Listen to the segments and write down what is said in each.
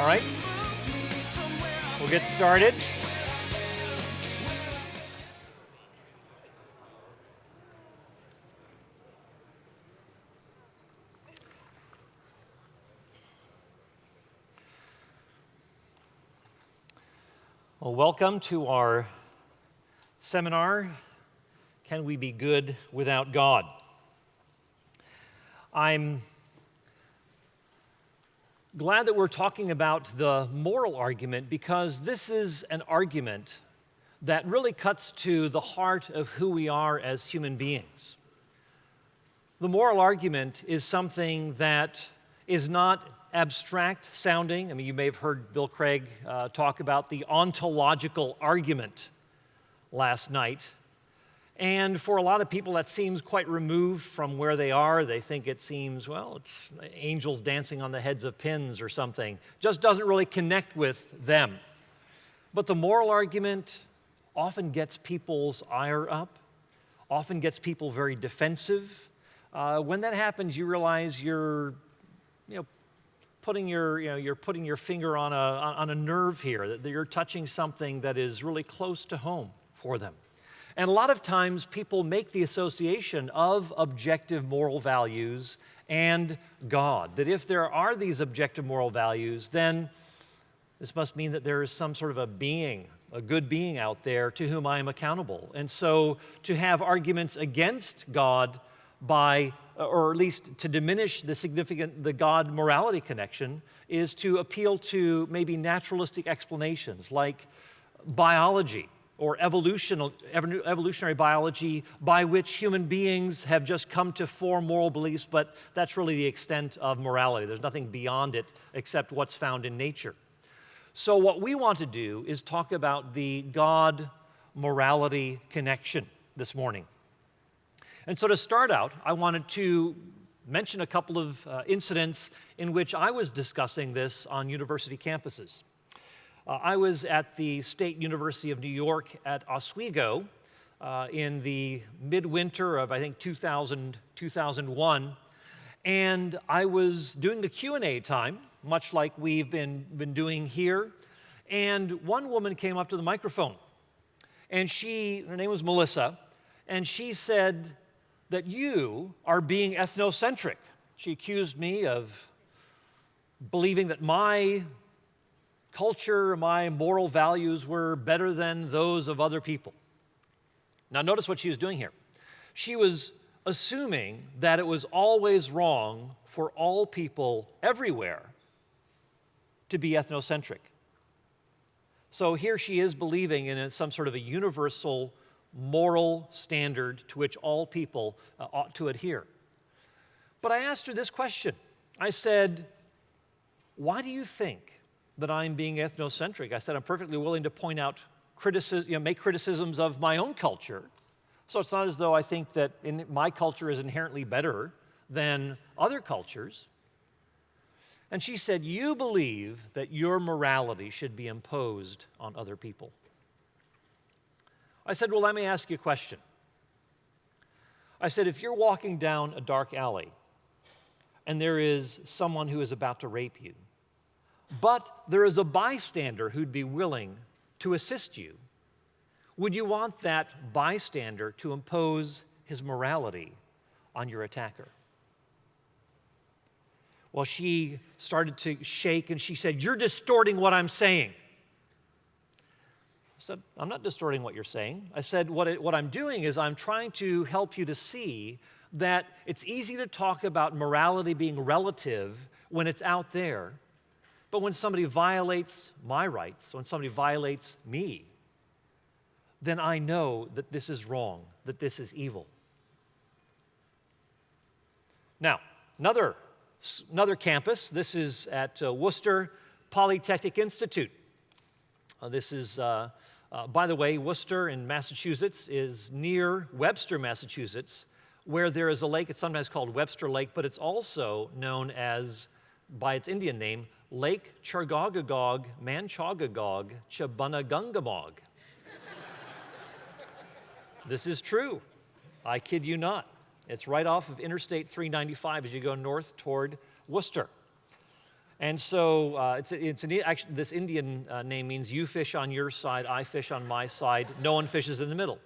All right, we'll get started. Well, welcome to our seminar, Can We Be Good Without God? I'm glad that we're talking about the moral argument because this is an argument that really cuts to the heart of who we are as human beings. The moral argument is something that is not abstract sounding. I mean, you may have heard Bill Craig talk about the ontological argument last night. And for a lot of people, that seems quite removed from where they are. They think it seems, well, it's angels dancing on the heads of pins or something. Just doesn't really connect with them. But the moral argument often gets people's ire up, often gets people very defensive. When that happens, you realize you're putting your finger on a nerve here, that you're touching something that is really close to home for them. And a lot of times people make the association of objective moral values and God, that if there are these objective moral values, then this must mean that there is some sort of a being, a good being out there to whom I am accountable. And so to have arguments against God or at least to diminish the God morality connection, is to appeal to maybe naturalistic explanations like biology or evolutionary biology, by which human beings have just come to form moral beliefs, but that's really the extent of morality. There's nothing beyond it except what's found in nature. So what we want to do is talk about the God morality connection this morning. And so to start out, I wanted to mention a couple of incidents in which I was discussing this on university campuses. I was at the State University of New York at Oswego in the midwinter of, I think, 2001, and I was doing the Q&A time, much like we've been doing here, and one woman came up to the microphone, and her name was Melissa, and she said that you are being ethnocentric. She accused me of believing that my culture, my moral values were better than those of other people. Now notice what she was doing here. She was assuming that it was always wrong for all people everywhere to be ethnocentric. So here she is believing in some sort of a universal moral standard to which all people ought to adhere. But I asked her this question. I said, why do you think that I'm being ethnocentric? I said, I'm perfectly willing to point out make criticisms of my own culture. So it's not as though I think that my culture is inherently better than other cultures. And she said, you believe that your morality should be imposed on other people. I said, well, let me ask you a question. I said, if you're walking down a dark alley and there is someone who is about to rape you, but there is a bystander who'd be willing to assist you, would you want that bystander to impose his morality on your attacker? Well, she started to shake and she said, you're distorting what I'm saying. I said, I'm not distorting what you're saying. I said, what I'm doing is I'm trying to help you to see that it's easy to talk about morality being relative when it's out there, but when somebody violates my rights, when somebody violates me, then I know that this is wrong, that this is evil. Now, another campus, this is at Worcester Polytechnic Institute. This is, by the way, Worcester in Massachusetts is near Webster, Massachusetts, where there is a lake. It's sometimes called Webster Lake, but it's also known as, by its Indian name, Lake Chargogagog, Manchagagog, Chabunagungamog. This is true. I kid you not. It's right off of Interstate 395 as you go north toward Worcester. And so actually, this Indian name means you fish on your side, I fish on my side, no one fishes in the middle.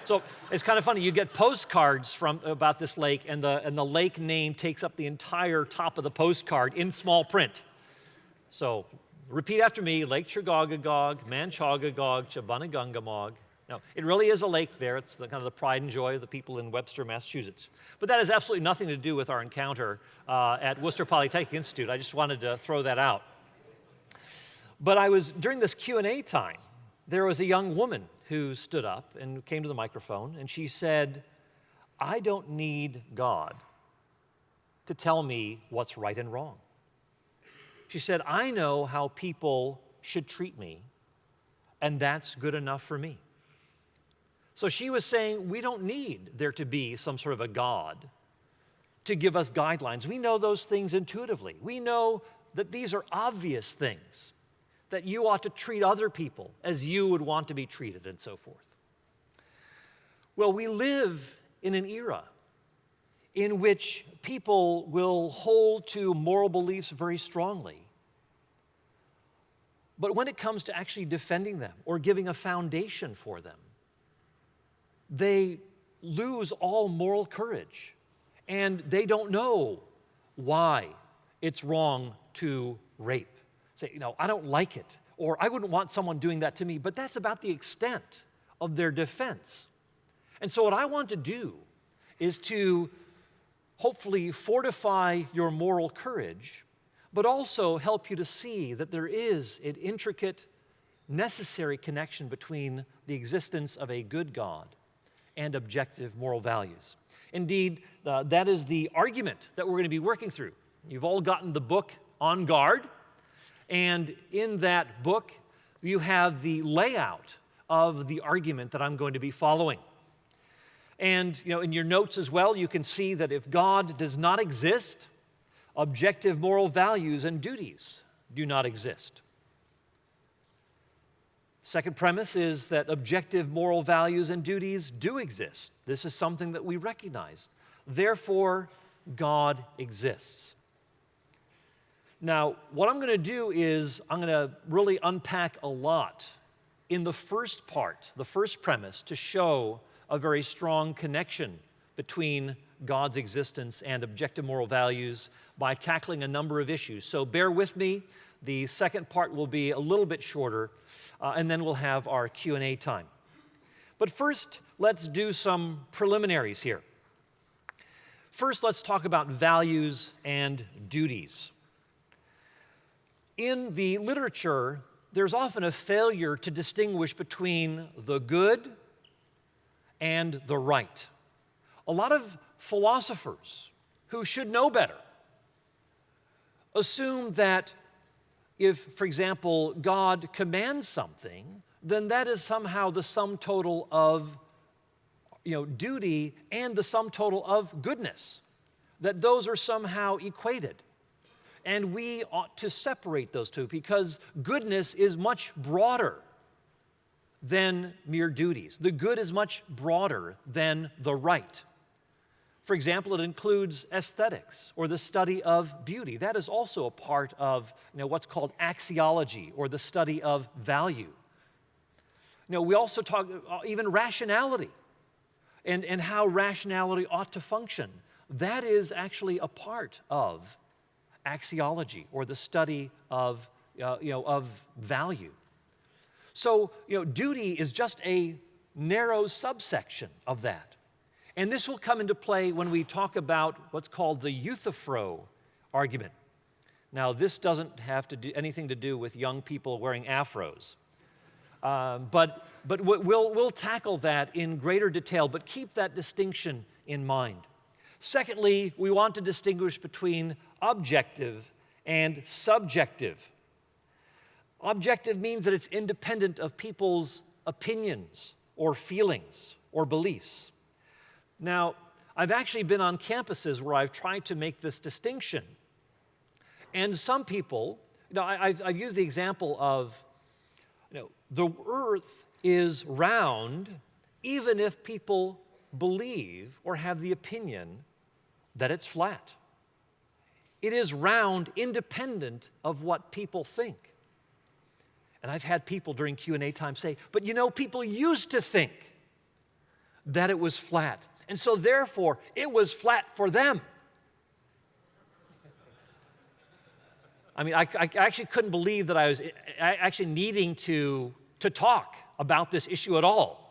So it's kind of funny. You get postcards about this lake, and the lake name takes up the entire top of the postcard in small print. So repeat after me: Lake Chugagagog, Manchagagog, Chabanagungumog. No, it really is a lake there. It's kind of the pride and joy of the people in Webster, Massachusetts. But that has absolutely nothing to do with our encounter at Worcester Polytechnic Institute. I just wanted to throw that out. But during this Q&A time, there was a young woman who stood up and came to the microphone, and she said, "I don't need God to tell me what's right and wrong." She said, "I know how people should treat me, and that's good enough for me." So she was saying we don't need there to be some sort of a God to give us guidelines. We know those things intuitively. We know that these are obvious things, that you ought to treat other people as you would want to be treated, and so forth. Well, we live in an era in which people will hold to moral beliefs very strongly. But when it comes to actually defending them or giving a foundation for them, they lose all moral courage, and they don't know why it's wrong to rape. Say, I don't like it, or I wouldn't want someone doing that to me, but that's about the extent of their defense. And so what I want to do is to hopefully fortify your moral courage, but also help you to see that there is an intricate, necessary connection between the existence of a good God and objective moral values. Indeed, that is the argument that we're going to be working through. You've all gotten the book On Guard, and in that book, you have the layout of the argument that I'm going to be following. And in your notes as well, you can see that if God does not exist, objective moral values and duties do not exist. Second premise is that objective moral values and duties do exist. This is something that we recognize. Therefore, God exists. Now, what I'm going to do is I'm going to really unpack a lot in the first part, the first premise, to show a very strong connection between God's existence and objective moral values by tackling a number of issues. So bear with me. The second part will be a little bit shorter, and then we'll have our Q&A time. But first, let's do some preliminaries here. First, let's talk about values and duties. In the literature, there's often a failure to distinguish between the good and the right. A lot of philosophers who should know better assume that if, for example, God commands something, then that is somehow the sum total of duty and the sum total of goodness, that those are somehow equated. And we ought to separate those two because goodness is much broader than mere duties. The good is much broader than the right. For example, it includes aesthetics or the study of beauty. That is also a part of what's called axiology or the study of value. We also talk even rationality and how rationality ought to function. That is actually a part of axiology or the study of value. So duty is just a narrow subsection of that. And this will come into play when we talk about what's called the Euthyphro argument. Now, this doesn't have to do anything to do with young people wearing afros. But we'll tackle that in greater detail, but keep that distinction in mind. Secondly, we want to distinguish between objective and subjective. Objective means that it's independent of people's opinions or feelings or beliefs. Now, I've actually been on campuses where I've tried to make this distinction. And some people, I've used the example of, the earth is round even if people believe or have the opinion that it's flat. It is round, independent of what people think. And I've had people during Q&A time say, but you know, people used to think that it was flat, and so therefore it was flat for them. I mean, I actually couldn't believe that I was actually needing to talk about this issue at all.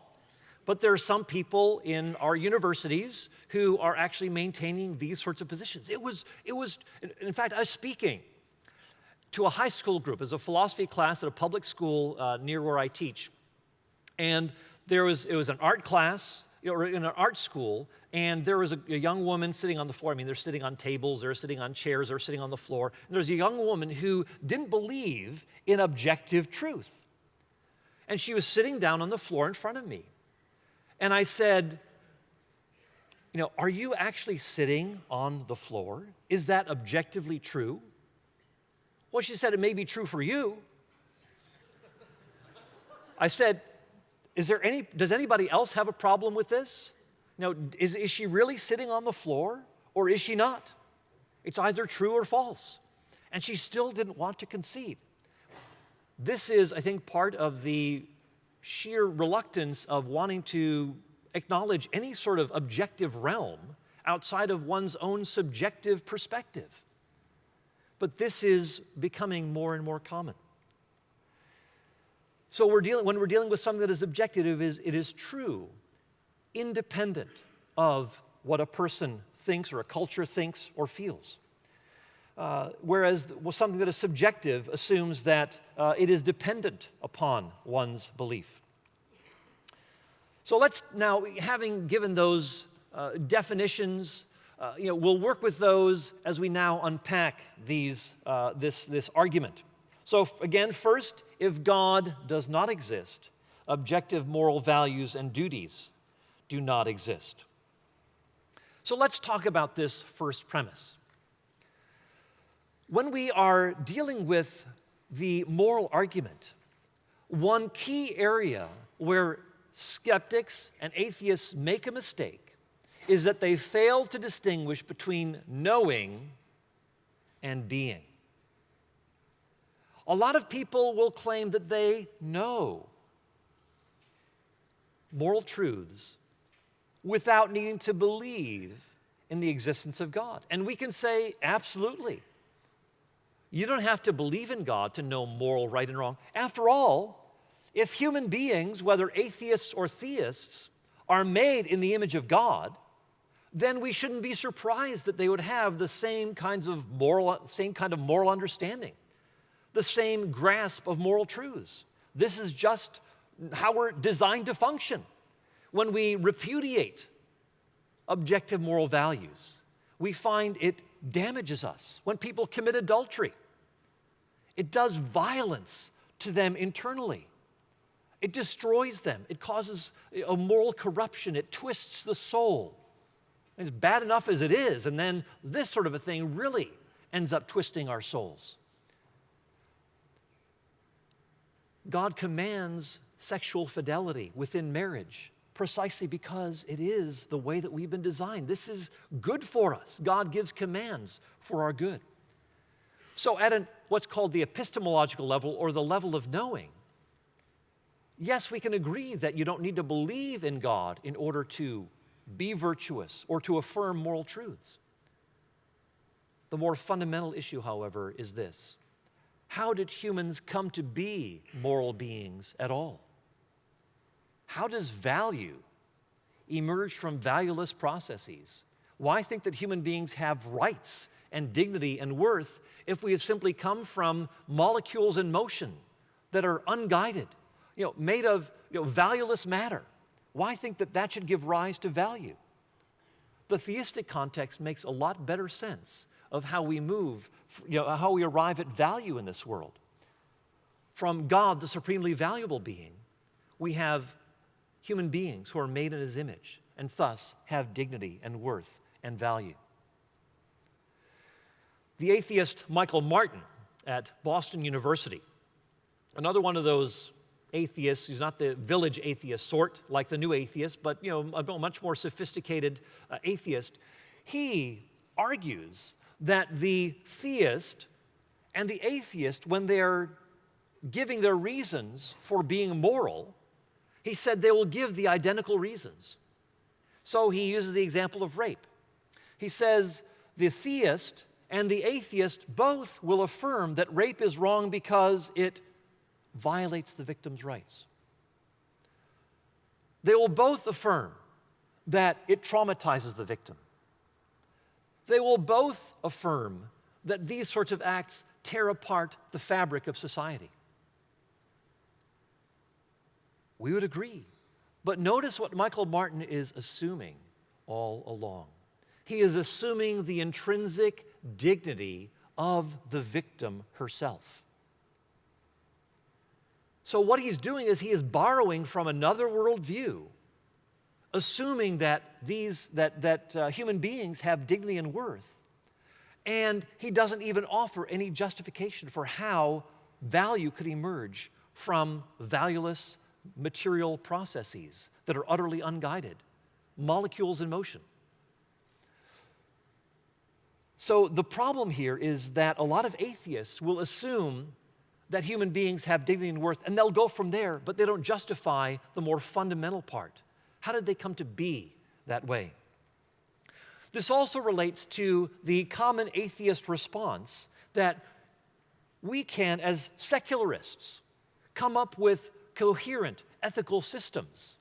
But there are some people in our universities who are actually maintaining these sorts of positions. It was. In fact, I was speaking to a high school group as a philosophy class at a public school near where I teach. And it was an art class, or in an art school, and there was a young woman sitting on the floor. I mean, they're sitting on tables, they're sitting on chairs, they're sitting on the floor. And there's a young woman who didn't believe in objective truth. And she was sitting down on the floor in front of me. And I said, you know, are you actually sitting on the floor? Is that objectively true? Well, she said, it may be true for you. I said, does anybody else have a problem with this? You know, is she really sitting on the floor, or is she not? It's either true or false. And she still didn't want to concede. This is, I think, part of the sheer reluctance of wanting to acknowledge any sort of objective realm outside of one's own subjective perspective. But this is becoming more and more common. So when we're dealing with something that is objective, it is true, independent of what a person thinks or a culture thinks or feels. Whereas something that is subjective assumes that it is dependent upon one's belief. So let's now, having given those definitions, we'll work with those as we now unpack this argument. So again, first, if God does not exist, objective moral values and duties do not exist. So let's talk about this first premise. When we are dealing with the moral argument, one key area where skeptics and atheists make a mistake is that they fail to distinguish between knowing and being. A lot of people will claim that they know moral truths without needing to believe in the existence of God. And we can say, absolutely. You don't have to believe in God to know moral right and wrong. After all, if human beings, whether atheists or theists, are made in the image of God, then we shouldn't be surprised that they would have the same kind of moral understanding, the same grasp of moral truths. This is just how we're designed to function. When we repudiate objective moral values, we find it damages us. When people commit adultery, it does violence to them internally. It destroys them. It causes a moral corruption. It twists the soul. It's bad enough as it is, and then this sort of a thing really ends up twisting our souls. God commands sexual fidelity within marriage precisely because it is the way that we've been designed. This is good for us. God gives commands for our good. So at what's called the epistemological level, or the level of knowing, yes, we can agree that you don't need to believe in God in order to be virtuous or to affirm moral truths. The more fundamental issue, however, is this: how did humans come to be moral beings at all? How does value emerge from valueless processes? Why think that human beings have rights and dignity and worth if we have simply come from molecules in motion that are unguided, made of valueless matter? Why think that that should give rise to value? The theistic context makes a lot better sense of how we move, how we arrive at value in this world. From God, the supremely valuable being, we have human beings who are made in His image and thus have dignity and worth and value. The atheist Michael Martin at Boston University, another one of those atheists who's not the village atheist sort like the new atheist, but a much more sophisticated atheist, he argues that the theist and the atheist, when they're giving their reasons for being moral, he said they will give the identical reasons. So he uses the example of rape. He says the theist and the atheist both will affirm that rape is wrong because it violates the victim's rights. They will both affirm that it traumatizes the victim. They will both affirm that these sorts of acts tear apart the fabric of society. We would agree. But notice what Michael Martin is assuming all along. He is assuming the intrinsic dignity of the victim herself. So what he's doing is he is borrowing from another worldview, assuming that human beings have dignity and worth, and he doesn't even offer any justification for how value could emerge from valueless material processes that are utterly unguided, molecules in motion. So the problem here is that a lot of atheists will assume that human beings have dignity and worth, and they'll go from there, but they don't justify the more fundamental part. How did they come to be that way? This also relates to the common atheist response that we can, as secularists, come up with coherent ethical systems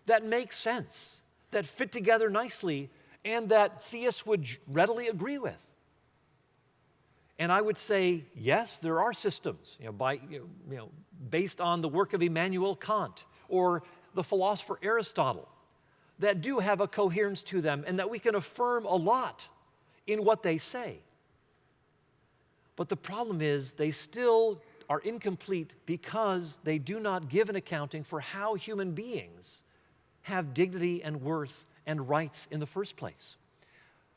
that make sense, that fit together nicely, and that theists would readily agree with. And I would say, yes, there are systems, based on the work of Immanuel Kant or the philosopher Aristotle, that do have a coherence to them and that we can affirm a lot in what they say. But the problem is they still are incomplete because they do not give an accounting for how human beings have dignity and worth and rights in the first place.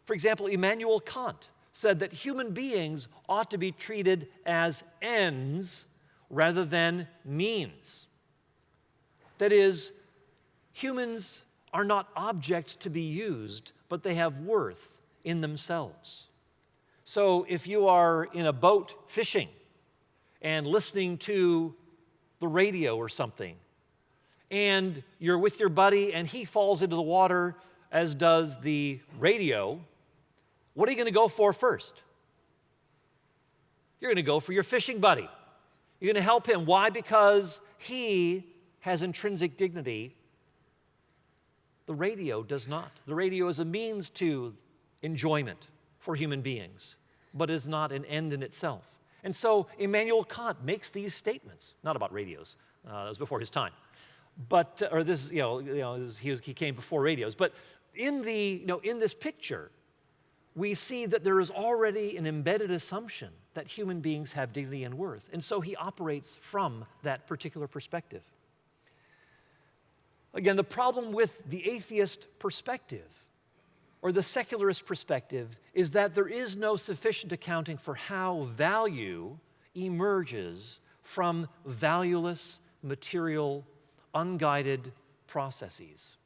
For example, Immanuel Kant said that human beings ought to be treated as ends rather than means. That is, humans are not objects to be used, but they have worth in themselves. So if you are in a boat fishing and listening to the radio or something, and you're with your buddy and he falls into the water, as does the radio, what are you going to go for first? You're going to go for your fishing buddy. You're going to help him. Why? Because he has intrinsic dignity. The radio does not. The radio is a means to enjoyment for human beings, but is not an end in itself. And so Immanuel Kant makes these statements, not about radios. That was before his time. But, he came before radios. But in this picture, we see that there is already an embedded assumption that human beings have dignity and worth. And so he operates from that particular perspective. Again, the problem with the atheist perspective or the secularist perspective is that there is no sufficient accounting for how value emerges from valueless, material, unguided processes.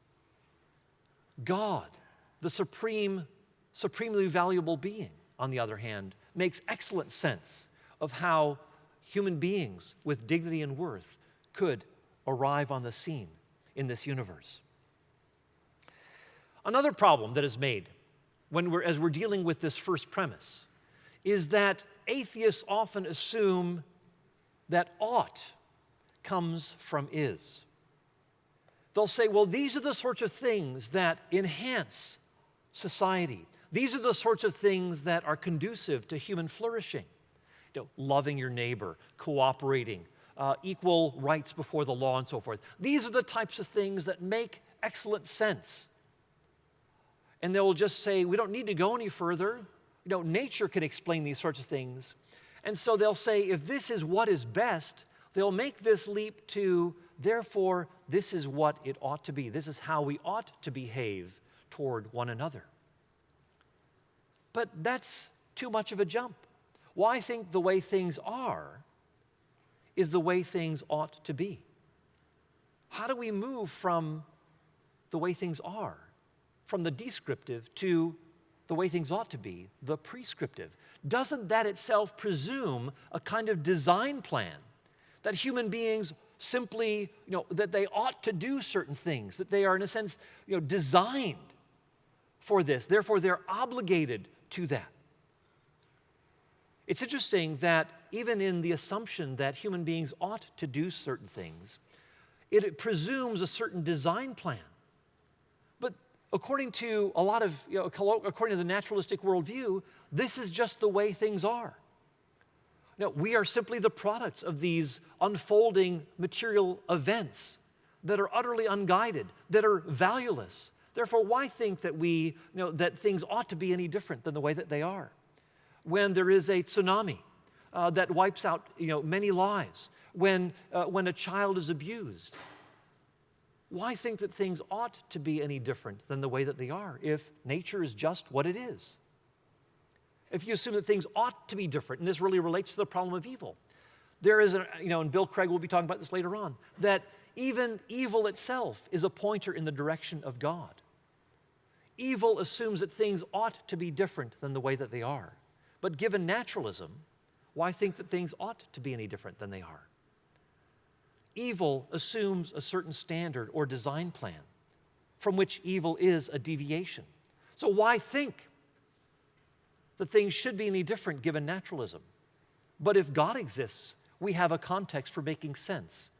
God, the supremely valuable being, on the other hand, makes excellent sense of how human beings with dignity and worth could arrive on the scene in this universe. Another problem that is made as we're dealing with this first premise is that atheists often assume that ought comes from is. They'll say, well, these are the sorts of things that enhance society. These are the sorts of things that are conducive to human flourishing. Loving your neighbor, cooperating, equal rights before the law, and so forth. These are the types of things that make excellent sense. And they'll just say, we don't need to go any further. Nature can explain these sorts of things. And so they'll say, if this is what is best, they'll make this leap to, therefore, this is what it ought to be. This is how we ought to behave toward one another. But that's too much of a jump. Why think the way things are is the way things ought to be? How do we move from the way things are, from the descriptive to the way things ought to be, the prescriptive? Doesn't that itself presume a kind of design plan that human beings simply, that they ought to do certain things, that they are in a sense, designed for this, therefore they're obligated to that? It's interesting that even in the assumption that human beings ought to do certain things, it presumes a certain design plan. But according to a lot of, according to the naturalistic worldview, this is just the way things are. We are simply the products of these unfolding material events that are utterly unguided, that are valueless. Therefore, why think that that things ought to be any different than the way that they are? When there is a tsunami that wipes out, many lives, when a child is abused, why think that things ought to be any different than the way that they are if nature is just what it is? If you assume that things ought to be different, and this really relates to the problem of evil, there is, and Bill Craig will be talking about this later on, that even evil itself is a pointer in the direction of God. Evil assumes that things ought to be different than the way that they are. But given naturalism, why think that things ought to be any different than they are? Evil assumes a certain standard or design plan from which evil is a deviation. So why think that things should be any different given naturalism? But if God exists, we have a context for making sense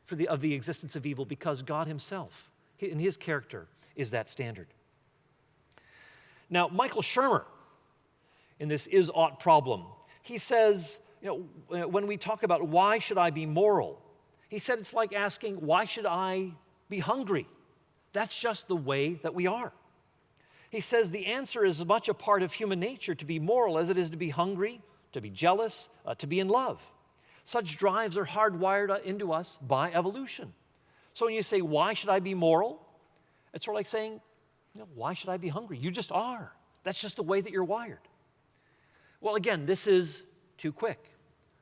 of the existence of evil because God himself, in his character, is that standard. Now, Michael Shermer, in this is-ought problem, he says, when we talk about why should I be moral, he said it's like asking, why should I be hungry? That's just the way that we are. He says the answer is as much a part of human nature to be moral as it is to be hungry, to be jealous, to be in love. Such drives are hardwired into us by evolution. So when you say, why should I be moral? It's sort of like saying, why should I be hungry? You just are. That's just the way that you're wired. Well, again, this is too quick.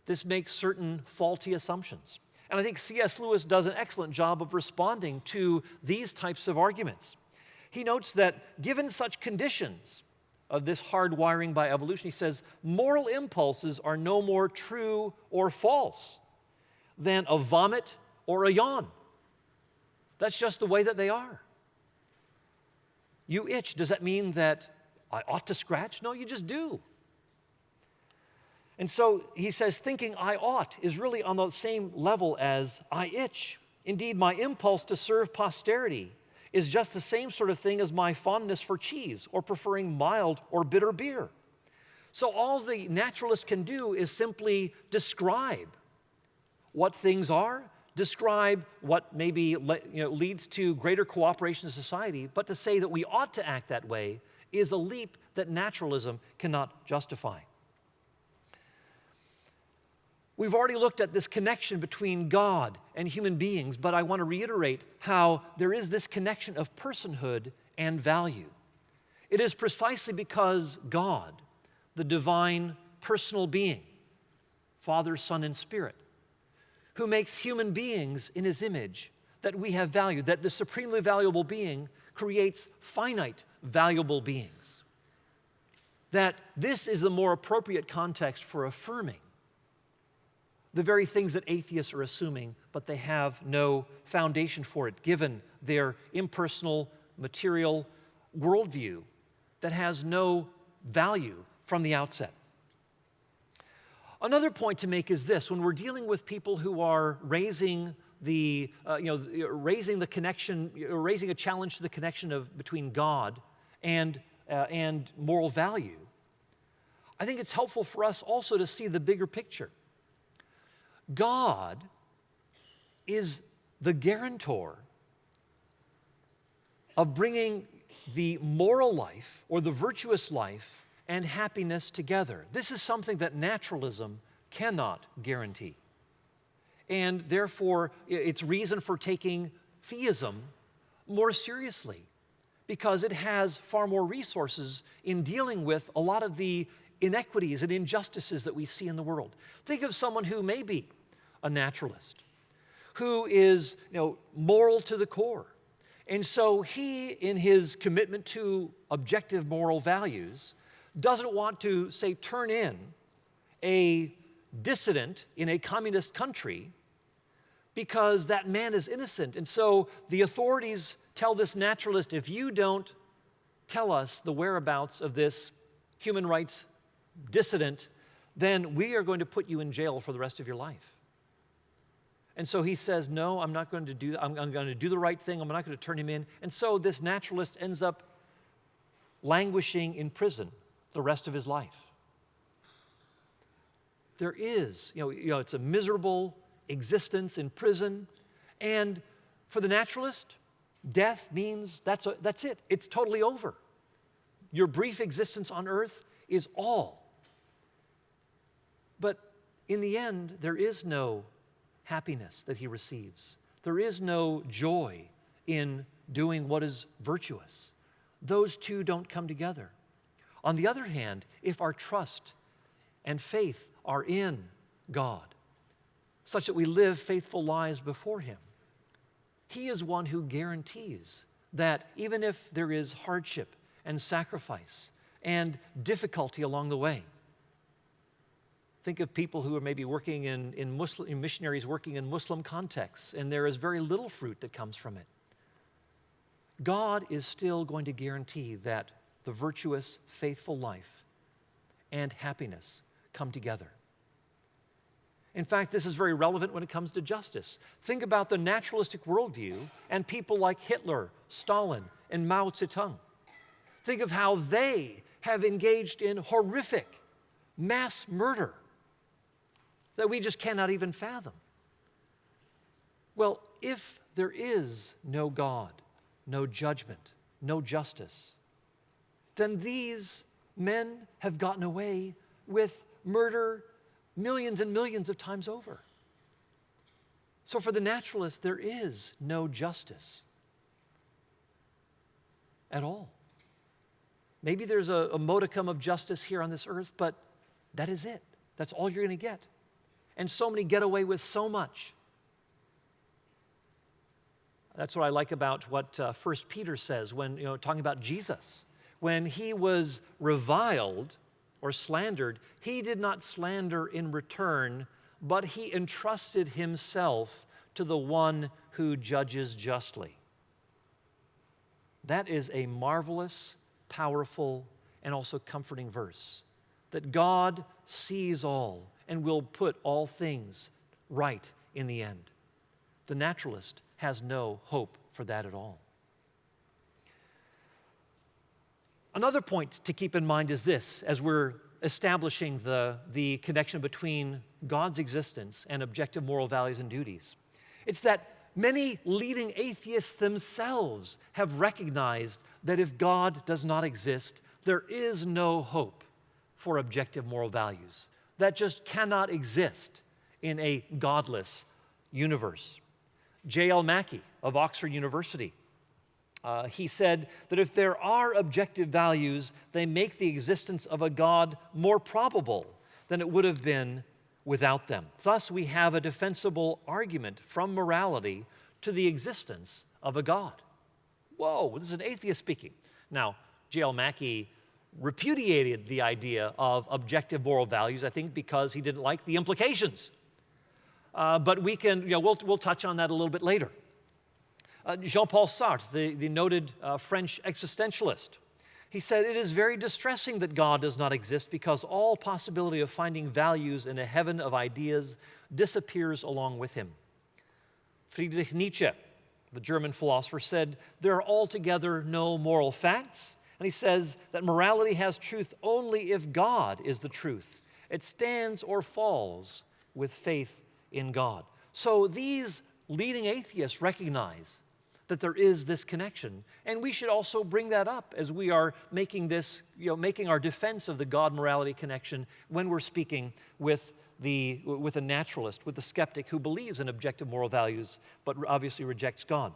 This makes certain faulty assumptions. And I think C.S. Lewis does an excellent job of responding to these types of arguments. He notes that given such conditions of this hardwiring by evolution, he says, moral impulses are no more true or false than a vomit or a yawn. That's just the way that they are. You itch. Does that mean that I ought to scratch? No, you just do. And so he says, thinking I ought is really on the same level as I itch. Indeed, my impulse to serve posterity is just the same sort of thing as my fondness for cheese or preferring mild or bitter beer. So all the naturalist can do is simply describe what things are, describe what maybe leads to greater cooperation in society, but to say that we ought to act that way is a leap that naturalism cannot justify. We've already looked at this connection between God and human beings, but I want to reiterate how there is this connection of personhood and value. It is precisely because God, the divine personal being, Father, Son, and Spirit, who makes human beings in his image, that we have value, that the supremely valuable being creates finite, valuable beings. That this is the more appropriate context for affirming the very things that atheists are assuming, but they have no foundation for it, given their impersonal, material worldview that has no value from the outset. Another point to make is this: when we're dealing with people who are raising the connection, raising a challenge to the connection between God and moral value, I think it's helpful for us also to see the bigger picture. God is the guarantor of bringing the moral life or the virtuous life and happiness together. This is something that naturalism cannot guarantee. And therefore, it's reason for taking theism more seriously, because it has far more resources in dealing with a lot of the inequities and injustices that we see in the world. Think of someone who may be a naturalist, who is moral to the core, And so he, in his commitment to objective moral values, doesn't want to, say, turn in a dissident in a communist country because that man is innocent. And so the authorities tell this naturalist, if you don't tell us the whereabouts of this human rights dissident, then we are going to put you in jail for the rest of your life. And so he says, no, I'm not going to do that. I'm going to do the right thing. I'm not going to turn him in. And so this naturalist ends up languishing in prison the rest of his life. There is, it's a miserable existence in prison. And for the naturalist, death means that's it. It's totally over. Your brief existence on earth is all. But in the end, there is no happiness that he receives. There is no joy in doing what is virtuous. Those two don't come together. On the other hand, if our trust and faith are in God, such that we live faithful lives before Him, He is one who guarantees that even if there is hardship and sacrifice and difficulty along the way, think of people who are maybe working in missionaries working in Muslim contexts, and there is very little fruit that comes from it. God is still going to guarantee that the virtuous, faithful life and happiness come together. In fact, this is very relevant when it comes to justice. Think about the naturalistic worldview and people like Hitler, Stalin, and Mao Zedong. Think of how they have engaged in horrific mass murder that we just cannot even fathom. Well, if there is no God, no judgment, no justice, then these men have gotten away with murder millions and millions of times over. So for the naturalist, there is no justice at all. Maybe there's a modicum of justice here on this earth, but that is it. That's all you're going to get. And so many get away with so much. That's what I like about what 1 Peter says when, talking about Jesus. When he was reviled or slandered, he did not slander in return, but he entrusted himself to the one who judges justly. That is a marvelous, powerful, and also comforting verse. That God sees all and will put all things right in the end. The naturalist has no hope for that at all. Another point to keep in mind is this, as we're establishing the connection between God's existence and objective moral values and duties. It's that many leading atheists themselves have recognized that if God does not exist, there is no hope for objective moral values. That just cannot exist in a godless universe. J.L. Mackie of Oxford University, he said that if there are objective values, they make the existence of a God more probable than it would have been without them. Thus, we have a defensible argument from morality to the existence of a God. Whoa, this is an atheist speaking. Now, J.L. Mackie repudiated the idea of objective moral values, I think, because he didn't like the implications. But we can, we'll touch on that a little bit later. Jean-Paul Sartre, the noted French existentialist, he said, "It is very distressing that God does not exist because all possibility of finding values in a heaven of ideas disappears along with him." Friedrich Nietzsche, the German philosopher, said, "There are altogether no moral facts." And he says that morality has truth only if God is the truth. It stands or falls with faith in God. So these leading atheists recognize that there is this connection. And we should also bring that up as we are making this, making our defense of the God-morality connection when we're speaking with a naturalist, with the skeptic who believes in objective moral values, but obviously rejects God.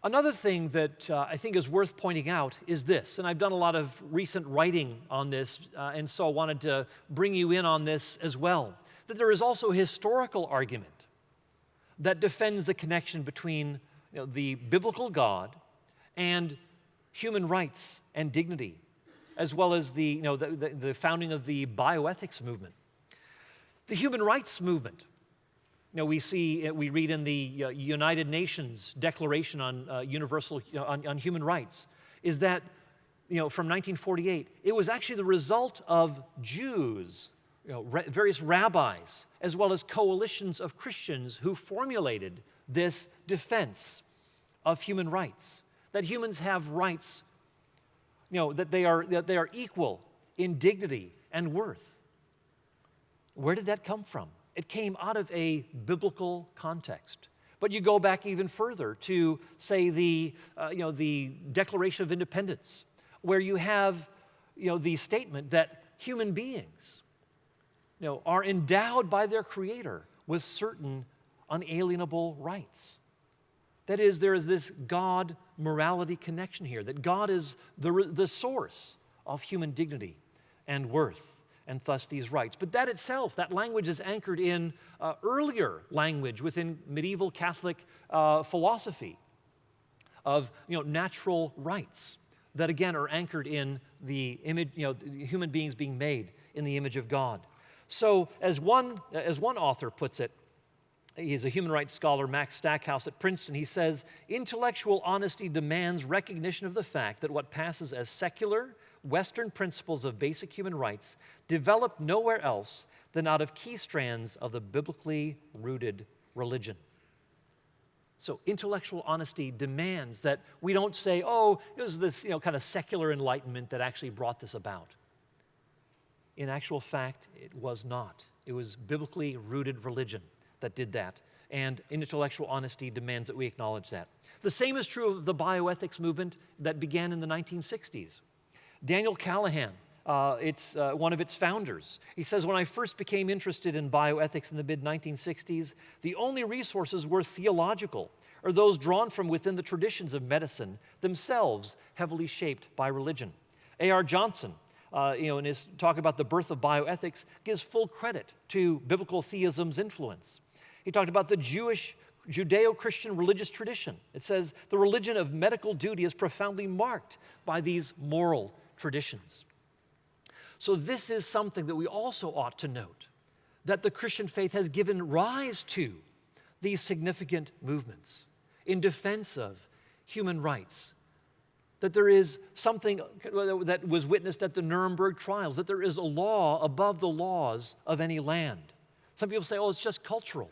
Another thing that I think is worth pointing out is this, and I've done a lot of recent writing on this, and so I wanted to bring you in on this as well, that there is also a historical argument that defends the connection between the biblical God and human rights and dignity, as well as the founding of the bioethics movement. The human rights movement, we read in the United Nations Declaration on on Human Rights, is that from 1948, it was actually the result of Jews, various rabbis, as well as coalitions of Christians who formulated this defense of human rights, that humans have rights, that they are equal in dignity and worth. Where did that come from? It came out of a biblical context. But you go back even further to, say, the Declaration of Independence, where you have, the statement that human beings, are endowed by their Creator with certain unalienable rights. That is, there is this God-morality connection here, that God is the source of human dignity and worth, and thus these rights. But that itself, that language is anchored in earlier language within medieval Catholic philosophy of natural rights that again are anchored in the image, human beings being made in the image of God. So as one author puts it, he's a human rights scholar, Max Stackhouse at Princeton, he says, intellectual honesty demands recognition of the fact that what passes as secular Western principles of basic human rights developed nowhere else than out of key strands of the biblically rooted religion. So intellectual honesty demands that we don't say, oh, it was this kind of secular enlightenment that actually brought this about. In actual fact, it was not. It was biblically rooted religion that did that. And intellectual honesty demands that we acknowledge that. The same is true of the bioethics movement that began in the 1960s. Daniel Callahan, it's one of its founders. He says, when I first became interested in bioethics in the mid-1960s, the only resources were theological, or those drawn from within the traditions of medicine, themselves heavily shaped by religion. A.R. Johnson, in his talk about the birth of bioethics, gives full credit to biblical theism's influence. He talked about the Judeo-Christian religious tradition. It says, the religion of medical duty is profoundly marked by these moral traditions. So this is something that we also ought to note, that the Christian faith has given rise to these significant movements in defense of human rights, that there is something that was witnessed at the Nuremberg trials, that there is a law above the laws of any land. Some people say, oh, it's just cultural.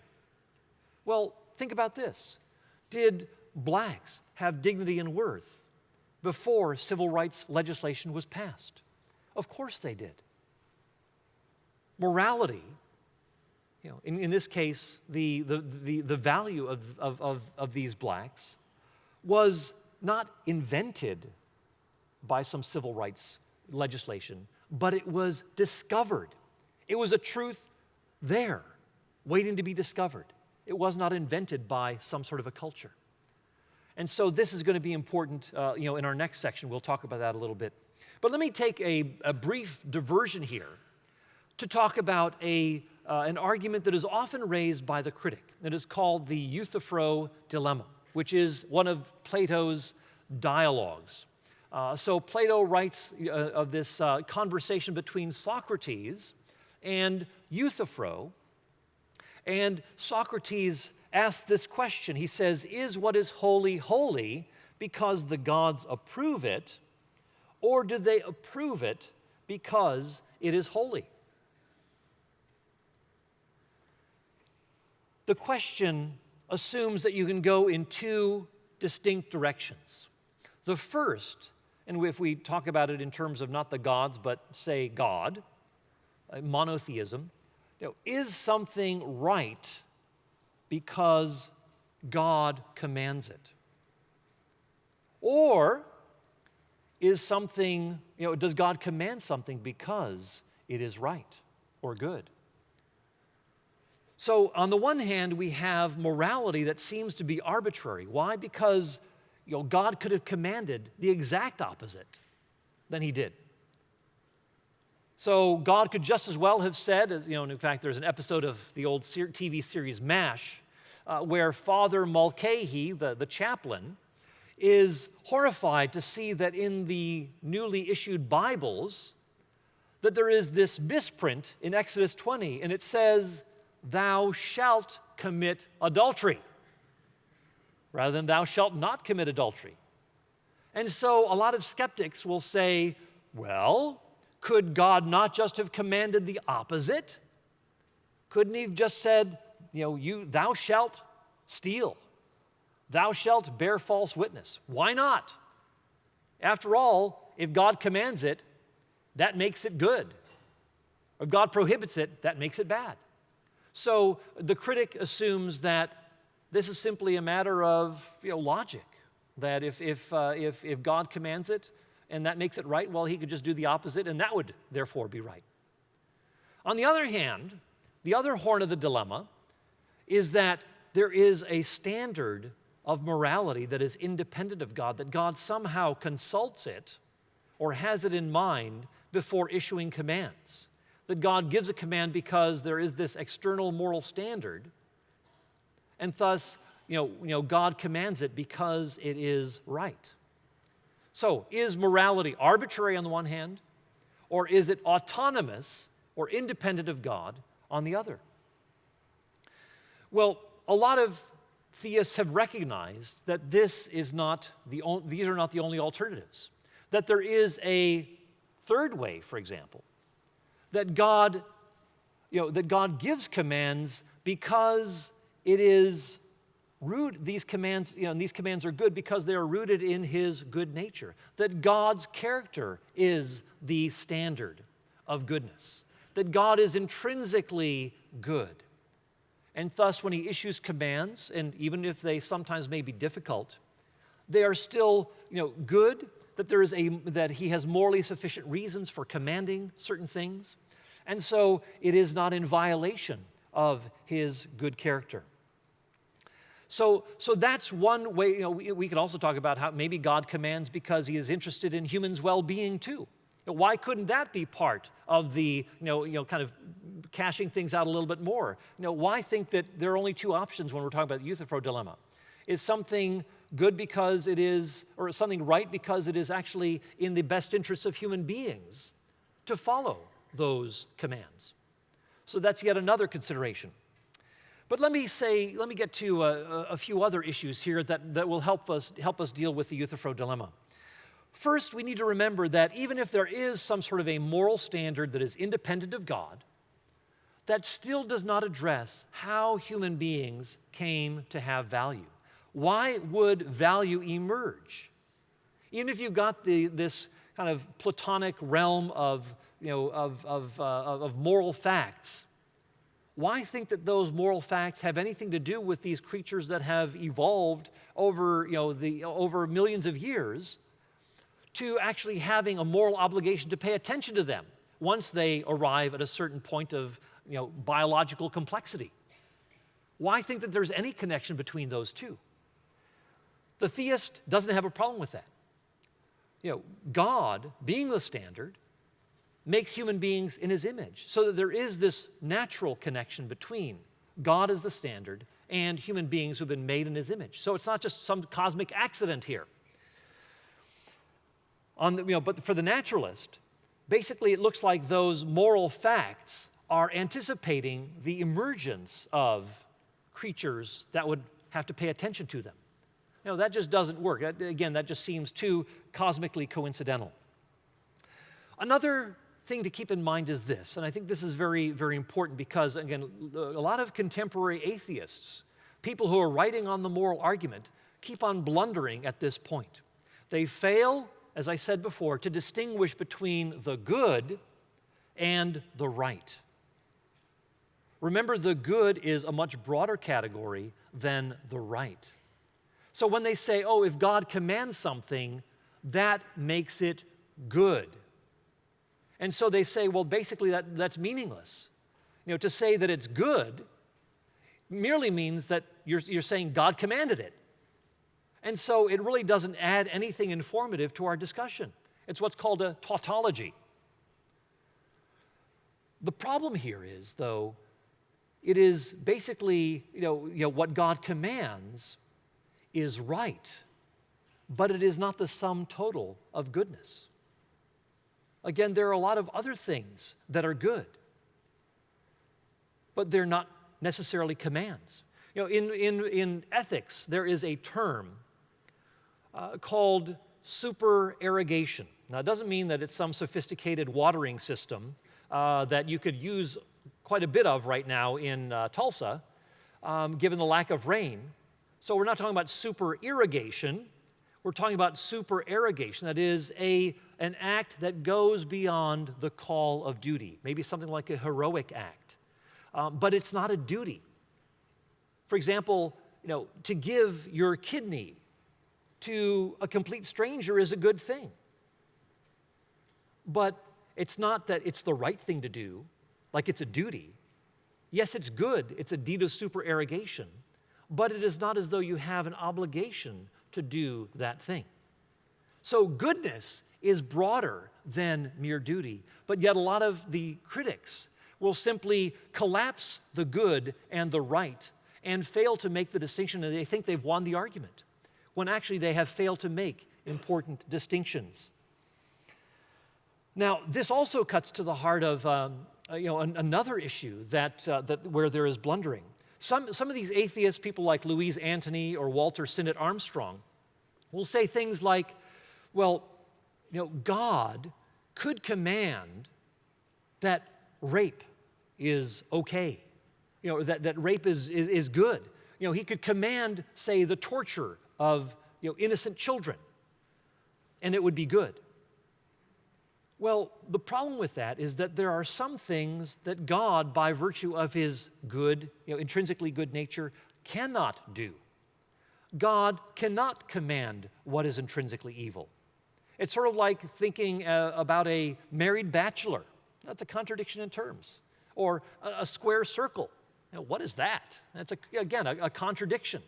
Well, think about this. Did blacks have dignity and worth before civil rights legislation was passed? Of course they did. Morality, in this case, the value of these blacks was not invented by some civil rights legislation, but it was discovered. It was a truth there, waiting to be discovered. It was not invented by some sort of a culture. And so this is going to be important, in our next section. We'll talk about that a little bit. But let me take a brief diversion here to talk about an argument that is often raised by the critic. It is called the Euthyphro dilemma, which is one of Plato's dialogues. So Plato writes of this conversation between Socrates and Euthyphro, and Socrates asks this question. He says, is what is holy holy because the gods approve it, or do they approve it because it is holy? The question assumes that you can go in two distinct directions. The first, and if we talk about it in terms of not the gods, but say God, monotheism, is something right because God commands it? Or is something, does God command something because it is right or good? So on the one hand, we have morality that seems to be arbitrary. Why? Because God could have commanded the exact opposite than he did. So God could just as well have said, as in fact, there's an episode of the old TV series MASH, where Father Mulcahy, the chaplain, is horrified to see that in the newly issued Bibles, that there is this misprint in Exodus 20, and it says, "Thou shalt commit adultery," rather than "thou shalt not commit adultery." And so a lot of skeptics will say, well, could God not just have commanded the opposite? Couldn't he have just said, thou shalt steal, thou shalt bear false witness? Why not? After all, if God commands it, that makes it good. If God prohibits it, that makes it bad. So the critic assumes that this is simply a matter of logic, that if God commands it and that makes it right, well, he could just do the opposite and that would therefore be right. On the other hand, the other horn of the dilemma is that there is a standard of morality that is independent of God, that God somehow consults it or has it in mind before issuing commands. That God gives a command because there is this external moral standard, and thus, God commands it because it is right. So, is morality arbitrary on the one hand, or is it autonomous or independent of God on the other? Well, a lot of theists have recognized that these are not the only alternatives. That there is a third way, for example, that God gives commands because it is these commands are good because they are rooted in his good nature. That God's character is the standard of goodness. That God is intrinsically good. And thus, when he issues commands, and even if they sometimes may be difficult, they are still, good, that he has morally sufficient reasons for commanding certain things. And so it is not in violation of his good character. So that's one way. We could also talk about how maybe God commands because he is interested in humans' well-being too. Why couldn't that be part of the, kind of cashing things out a little bit more? Why think that there are only two options when we're talking about the Euthyphro dilemma? Is something good because it is, or something right because it is actually in the best interests of human beings to follow those commands? So that's yet another consideration. But let me get to a few other issues here that will help us deal with the Euthyphro dilemma. First, we need to remember that even if there is some sort of a moral standard that is independent of God, that still does not address how human beings came to have value. Why would value emerge? Even if you've got this kind of Platonic realm of moral facts, why think that those moral facts have anything to do with these creatures that have evolved over millions of years to actually having a moral obligation to pay attention to them once they arrive at a certain point of biological complexity? Why think that there's any connection between those two? The theist doesn't have a problem with that. God, being the standard, makes human beings in his image, so that there is this natural connection between God as the standard and human beings who've been made in his image. So it's not just some cosmic accident here. But for the naturalist, basically it looks like those moral facts are anticipating the emergence of creatures that would have to pay attention to them. That just doesn't work. Again, that just seems too cosmically coincidental. Another thing to keep in mind is this, and I think this is very, very important because, again, a lot of contemporary atheists, people who are writing on the moral argument, keep on blundering at this point. They fail, as I said before, to distinguish between the good and the right. Remember, the good is a much broader category than the right. So when they say, if God commands something, that makes it good. And so they say, well, basically that's meaningless. To say that it's good merely means that you're saying God commanded it. And so it really doesn't add anything informative to our discussion. It's what's called a tautology. The problem here is, though, It is basically, what God commands is right, but it is not the sum total of goodness. Again, there are a lot of other things that are but they're not necessarily commands. In ethics, there is a term called supererogation. Now, it doesn't mean that it's some sophisticated watering system that you could use quite a bit of right now in Tulsa, given the lack of rain. So we're not talking about superirrigation. We're talking about supererogation. That is an act that goes beyond the call of duty, maybe something like a heroic act. But it's not a duty. For example, to give your kidney to a complete stranger is a good thing. But it's not that it's the right thing to do, like it's a duty. Yes, it's good. It's a deed of supererogation. But it is not as though you have an obligation to do that thing. So goodness is broader than mere duty. But yet a lot of the critics will simply collapse the good and the right and fail to make the distinction, and they think they've won the argument, when actually they have failed to make important distinctions. Now, this also cuts to the heart of another issue that where there is blundering. Some of these atheist people like Louise Antony or Walter Sinnott Armstrong will say things like, well, God could command that rape is okay, that rape is good. He could command, say, the torture of innocent children, and it would be good. Well, the problem with that is that there are some things that God, by virtue of his good, intrinsically good nature, cannot do. God cannot command what is intrinsically evil. It's sort of like thinking about a married bachelor. That's a contradiction in terms. Or a square circle. What is that? That's, again, a contradiction.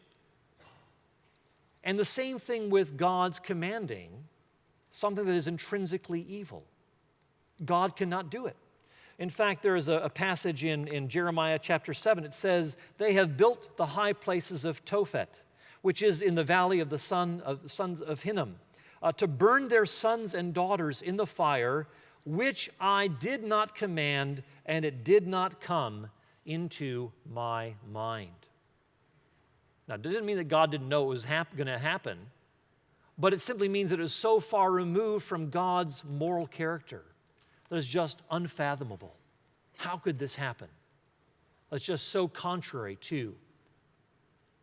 And the same thing with God's commanding something that is intrinsically evil. God cannot do it. In fact, there is a passage in Jeremiah chapter 7. It says, "They have built the high places of Tophet, which is in the valley of the sons of Hinnom, to burn their sons and daughters in the fire, which I did not command, and it did not come into my mind." Now, it didn't mean that God didn't know it was going to happen, but it simply means that it is so far removed from God's moral character that it's just unfathomable. How could this happen? It's just so contrary to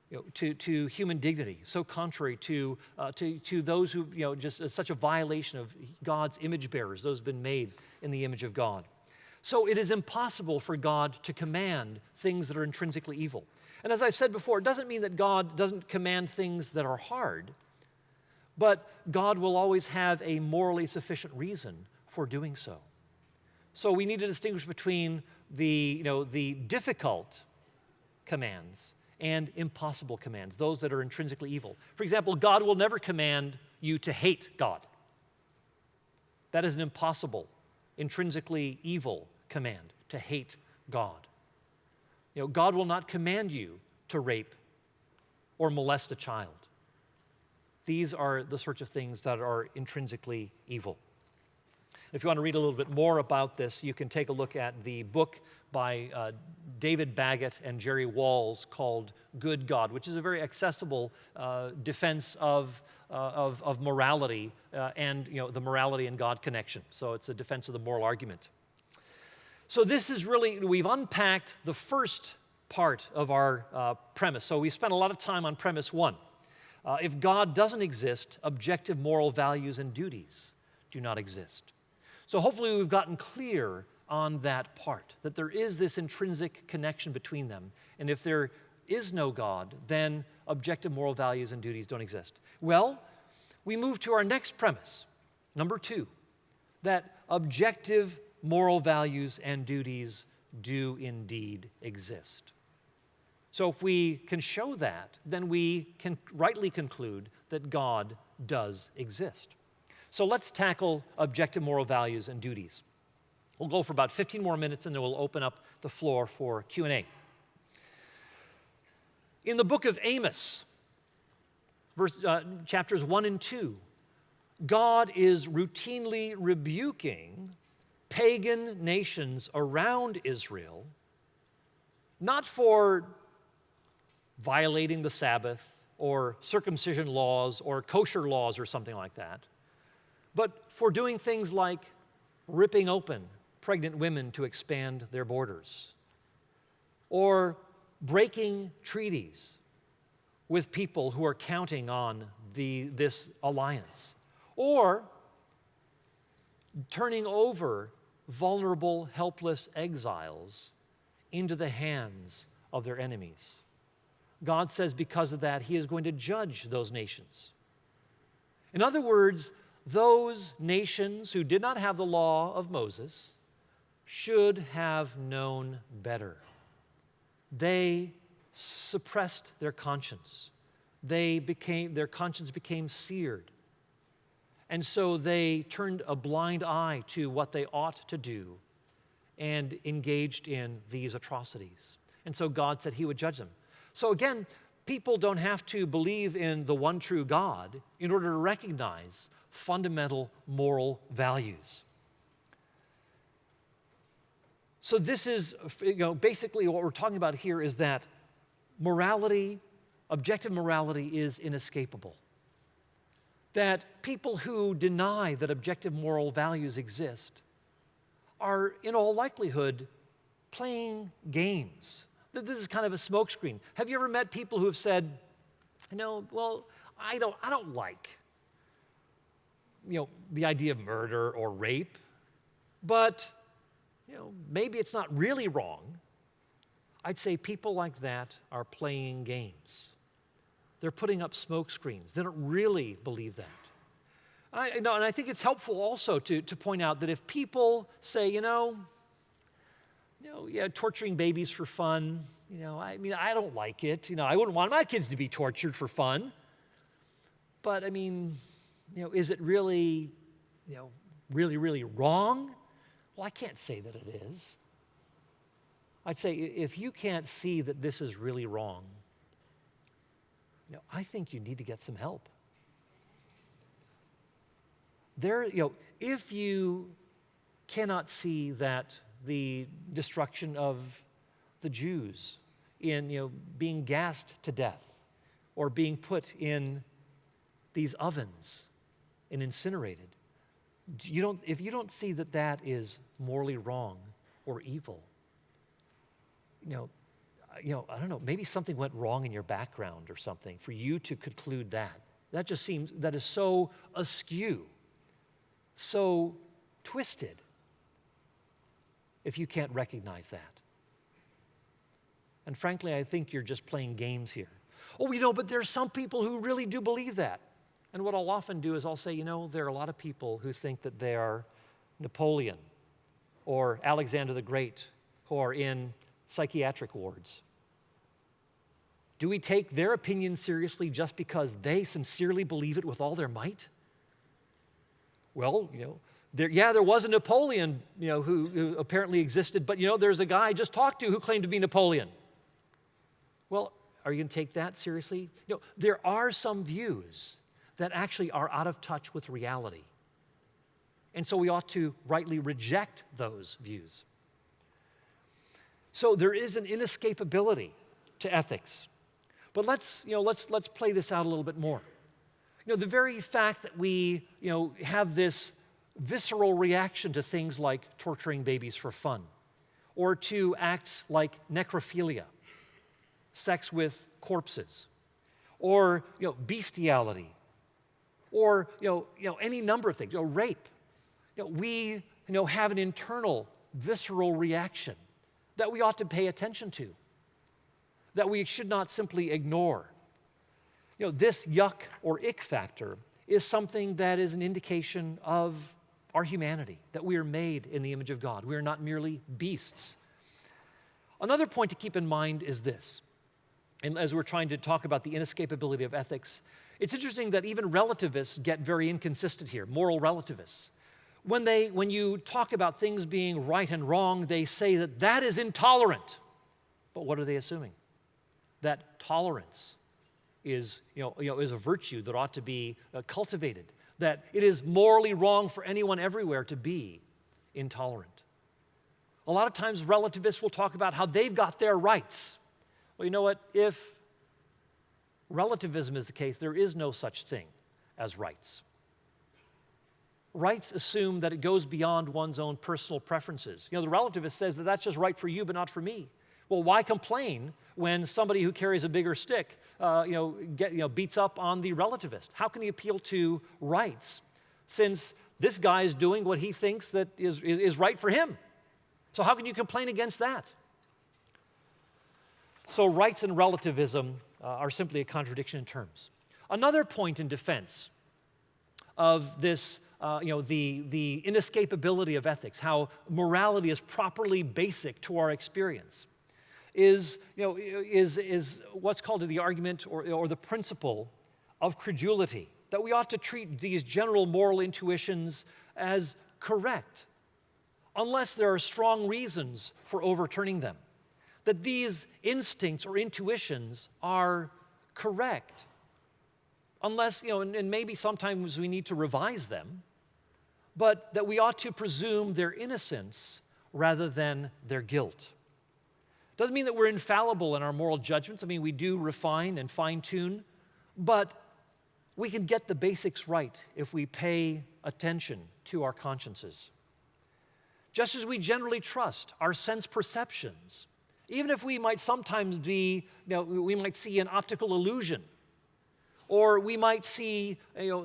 human dignity, so contrary to those who, just such a violation of God's image bearers, those who have been made in the image of God. So it is impossible for God to command things that are intrinsically evil. And as I said before, it doesn't mean that God doesn't command things that are hard, but God will always have a morally sufficient reason for doing so. So we need to distinguish between the difficult commands and impossible commands, those that are intrinsically evil. For example, God will never command you to hate God. That is an impossible, intrinsically evil command, to hate God. God will not command you to rape or molest a child. These are the sorts of things that are intrinsically evil. If you want to read a little bit more about this, you can take a look at the book by David Baggett and Jerry Walls called Good God, which is a very accessible defense of morality and the morality and God connection. So it's a defense of the moral argument. So this is really, we've unpacked the first part of our premise. So we spent a lot of time on premise one. If God doesn't exist, objective moral values and duties do not exist. So hopefully we've gotten clear on that part, that there is this intrinsic connection between them. And if there is no God, then objective moral values and duties don't exist. Well, we move to our next premise, number two, that objective moral values and duties do indeed exist. So if we can show that, then we can rightly conclude that God does exist. So let's tackle objective moral values and duties. We'll go for about 15 more minutes, and then we'll open up the floor for Q&A. In the book of Amos, chapters 1 and 2, God is routinely rebuking pagan nations around Israel, not for violating the Sabbath or circumcision laws or kosher laws or something like that, but for doing things like ripping open pregnant women to expand their borders, or breaking treaties with people who are counting on this alliance, or turning over vulnerable, helpless exiles into the hands of their enemies. God says because of that, He is going to judge those nations. In other words, those nations who did not have the law of Moses should have known better. They suppressed their conscience. Their conscience became seared. And so they turned a blind eye to what they ought to do and engaged in these atrocities. And so God said He would judge them. So again, people don't have to believe in the one true God in order to recognize fundamental moral values. So this is, basically what we're talking about here is that morality, objective morality, is inescapable. That people who deny that objective moral values exist are, in all likelihood, playing games. This is kind of a smokescreen. Have you ever met people who have said, I don't like, the idea of murder or rape, but, maybe it's not really wrong. I'd say people like that are playing games. They're putting up smoke screens. They don't really believe that. And I think it's helpful also to point out that if people say, torturing babies for fun, I don't like it. I wouldn't want my kids to be tortured for fun. But is it really, really, really wrong? Well, I can't say that it is. I'd say if you can't see that this is really wrong, I think you need to get some help. If you cannot see that the destruction of the Jews in, being gassed to death or being put in these ovens and incinerated, if you don't see that that is morally wrong or evil, I don't know, maybe something went wrong in your background or something for you to conclude that. That is so askew, so twisted, if you can't recognize that. And frankly, I think you're just playing games here. Oh, but there's some people who really do believe that. And what I'll often do is I'll say, there are a lot of people who think that they are Napoleon or Alexander the Great who are in psychiatric wards. Do we take their opinion seriously just because they sincerely believe it with all their might? Well, there was a Napoleon, who apparently existed, but, there's a guy I just talked to who claimed to be Napoleon. Well, are you going to take that seriously? There are some views that actually are out of touch with reality. And so we ought to rightly reject those views. So there is an inescapability to ethics. But let's play this out a little bit more. The very fact that we, have this visceral reaction to things like torturing babies for fun, or to acts like necrophilia, sex with corpses, or, bestiality, or, any number of things, rape. We, have an internal visceral reaction that we ought to pay attention to, that we should not simply ignore. This yuck or ick factor is something that is an indication of our humanity, that we are made in the image of God. We are not merely beasts. Another point to keep in mind is this, and as we're trying to talk about the inescapability of ethics, it's interesting that even relativists get very inconsistent here, moral relativists. When you talk about things being right and wrong, they say that is intolerant. But what are they assuming? that tolerance is a virtue that ought to be cultivated, that it is morally wrong for anyone everywhere to be intolerant. A lot of times relativists will talk about how they've got their rights. Well, you know what? If relativism is the case, there is no such thing as rights. Rights assume that it goes beyond one's own personal preferences. The relativist says that that's just right for you, but not for me. Well, why complain when somebody who carries a bigger stick, beats up on the relativist? How can he appeal to rights, since this guy is doing what he thinks that is right for him? So how can you complain against that? So rights and relativism are simply a contradiction in terms. Another point in defense of this, the inescapability of ethics, how morality is properly basic to our experience, is what's called the argument or the principle of credulity, that we ought to treat these general moral intuitions as correct, unless there are strong reasons for overturning them, that these instincts or intuitions are correct, unless, and maybe sometimes we need to revise them, but that we ought to presume their innocence rather than their guilt. Doesn't mean that we're infallible in our moral judgments. I mean, we do refine and fine-tune, but we can get the basics right if we pay attention to our consciences. Just as we generally trust our sense perceptions, even if we might sometimes we might see an optical illusion, or we might see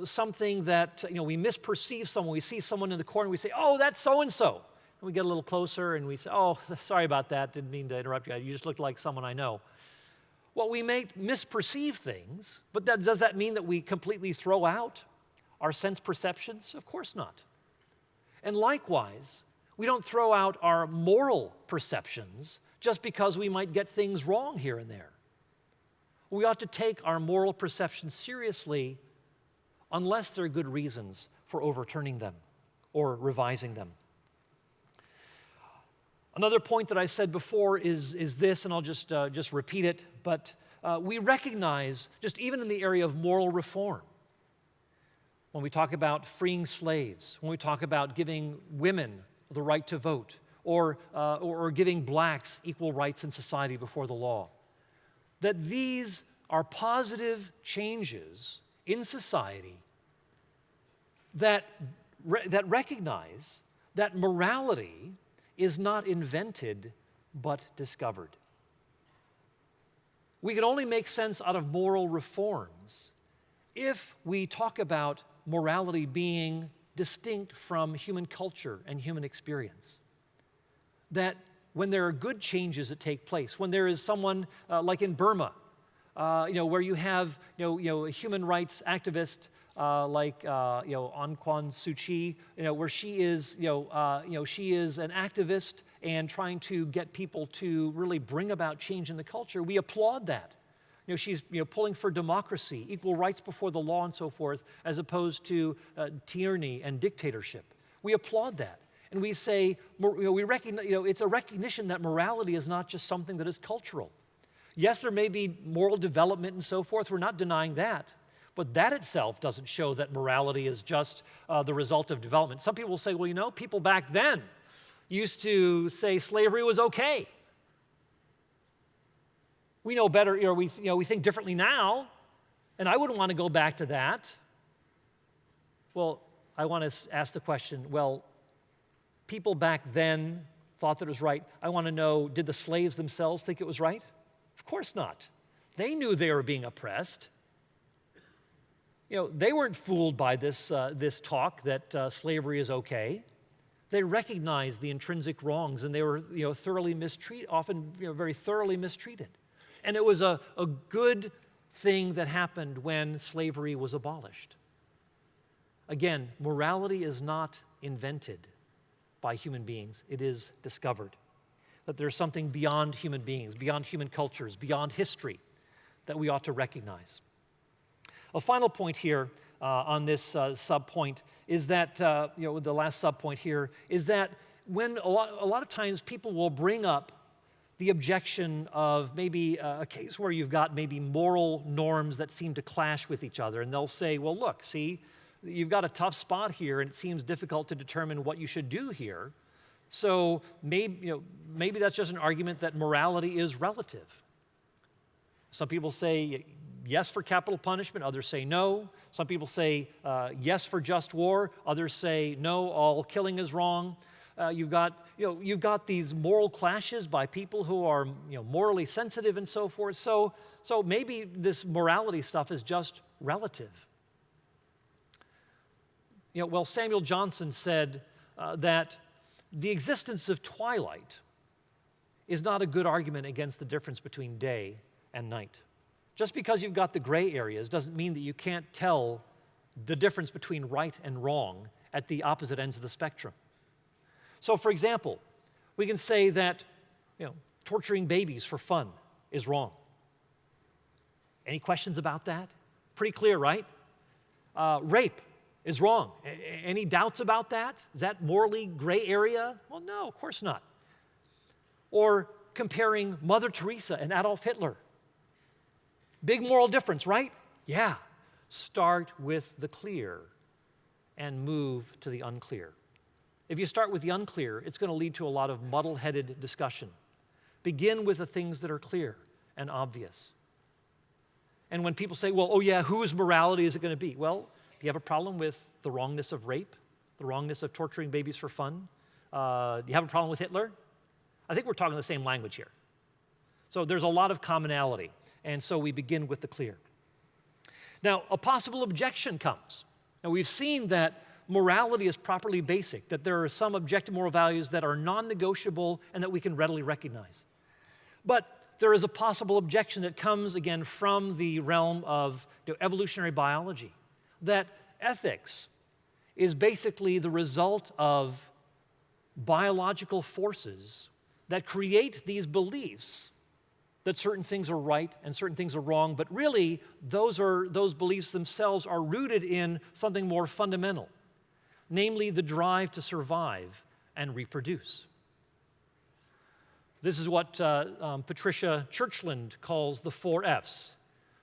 something that we misperceive someone. We see someone in the corner, we say, "Oh, that's so-and-so." And we get a little closer and we say, "Oh, sorry about that, didn't mean to interrupt you. You just looked like someone I know." Well, we may misperceive things, but does that mean that we completely throw out our sense perceptions? Of course not. And likewise, we don't throw out our moral perceptions just because we might get things wrong here and there. We ought to take our moral perceptions seriously unless there are good reasons for overturning them or revising them. Another point that I said before is this, and I'll just repeat it, but we recognize, just even in the area of moral reform, when we talk about freeing slaves, when we talk about giving women the right to vote, or giving blacks equal rights in society before the law, that these are positive changes in society that recognize that morality is not invented but discovered. We can only make sense out of moral reforms if we talk about morality being distinct from human culture and human experience. That when there are good changes that take place, when there is someone like in Burma, where you have a human rights activist like Aung San Suu Kyi, where she is an activist and trying to get people to really bring about change in the culture. We applaud that. She's pulling for democracy, equal rights before the law, and so forth, as opposed to tyranny and dictatorship. We applaud that. And we say, we recognize, it's a recognition that morality is not just something that is cultural. Yes, there may be moral development and so forth. We're not denying that. But that itself doesn't show that morality is just the result of development. Some people will say, well, people back then used to say slavery was okay. We know better, we think differently now, and I wouldn't want to go back to that. Well, I want to ask the question, well, people back then thought that it was right. I want to know, did the slaves themselves think it was right? Of course not. They knew they were being oppressed. They weren't fooled by this talk that slavery is okay. They recognized the intrinsic wrongs, and they were thoroughly mistreated, often very thoroughly mistreated. And it was a good thing that happened when slavery was abolished. Again, morality is not invented by human beings. It is discovered. That there's something beyond human beings, beyond human cultures, beyond history that we ought to recognize. A final point here on this sub-point is that, the last sub-point here, is that when a lot of times people will bring up the objection of maybe a case where you've got maybe moral norms that seem to clash with each other. And they'll say, well, look, see, you've got a tough spot here, and it seems difficult to determine what you should do here. So maybe that's just an argument that morality is relative. Some people say yes for capital punishment, others say no. Some people say yes for just war, others say no, all killing is wrong. You've got these moral clashes by people who are morally sensitive and so forth. So maybe this morality stuff is just relative. Well, Samuel Johnson said that the existence of twilight is not a good argument against the difference between day and night. Just because you've got the gray areas doesn't mean that you can't tell the difference between right and wrong at the opposite ends of the spectrum. So, for example, we can say that torturing babies for fun is wrong. Any questions about that? Pretty clear, right? Rape is wrong. Any doubts about that? Is that morally gray area? Well, no, of course not. Or comparing Mother Teresa and Adolf Hitler. Big moral difference, right? Yeah. Start with the clear and move to the unclear. If you start with the unclear, it's going to lead to a lot of muddle-headed discussion. Begin with the things that are clear and obvious. And when people say, well, oh yeah, whose morality is it going to be? Well, do you have a problem with the wrongness of rape? The wrongness of torturing babies for fun? Do you have a problem with Hitler? I think we're talking the same language here. So there's a lot of commonality. And so we begin with the clear. Now, a possible objection comes. Now, we've seen that morality is properly basic, that there are some objective moral values that are non-negotiable and that we can readily recognize. But there is a possible objection that comes, again, from the realm of evolutionary biology, that ethics is basically the result of biological forces that create these beliefs that certain things are right and certain things are wrong, but really those beliefs themselves are rooted in something more fundamental, namely the drive to survive and reproduce. This is what Patricia Churchland calls the 4 F's: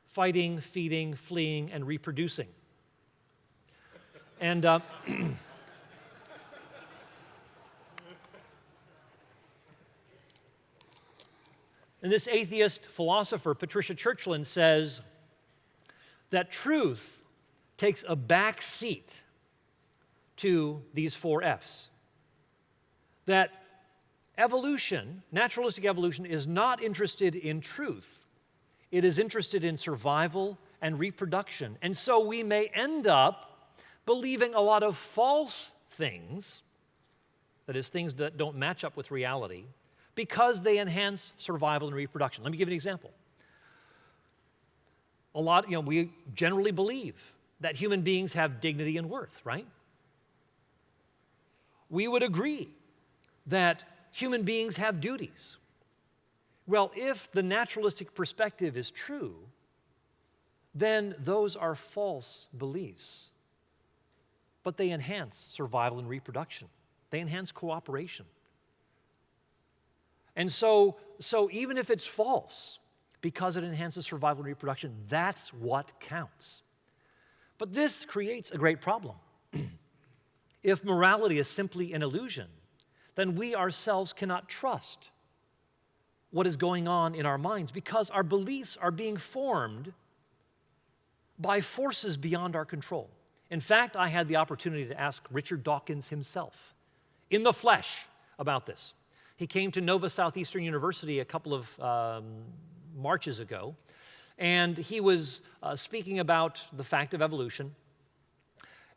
fighting, feeding, fleeing, and reproducing. And and this atheist philosopher, Patricia Churchland, says that truth takes a back seat to these 4 F's. That evolution, naturalistic evolution, is not interested in truth. It is interested in survival and reproduction. And so we may end up believing a lot of false things, that is, things that don't match up with reality, because they enhance survival and reproduction. Let me give you an example. We generally believe that human beings have dignity and worth, right? We would agree that human beings have duties. Well, if the naturalistic perspective is true, then those are false beliefs. But they enhance survival and reproduction. They enhance cooperation. And so even if it's false, because it enhances survival and reproduction, that's what counts. But this creates a great problem. If morality is simply an illusion, then we ourselves cannot trust what is going on in our minds because our beliefs are being formed by forces beyond our control. In fact, I had the opportunity to ask Richard Dawkins himself in the flesh about this. He came to Nova Southeastern University a couple of marches ago, and he was speaking about the fact of evolution.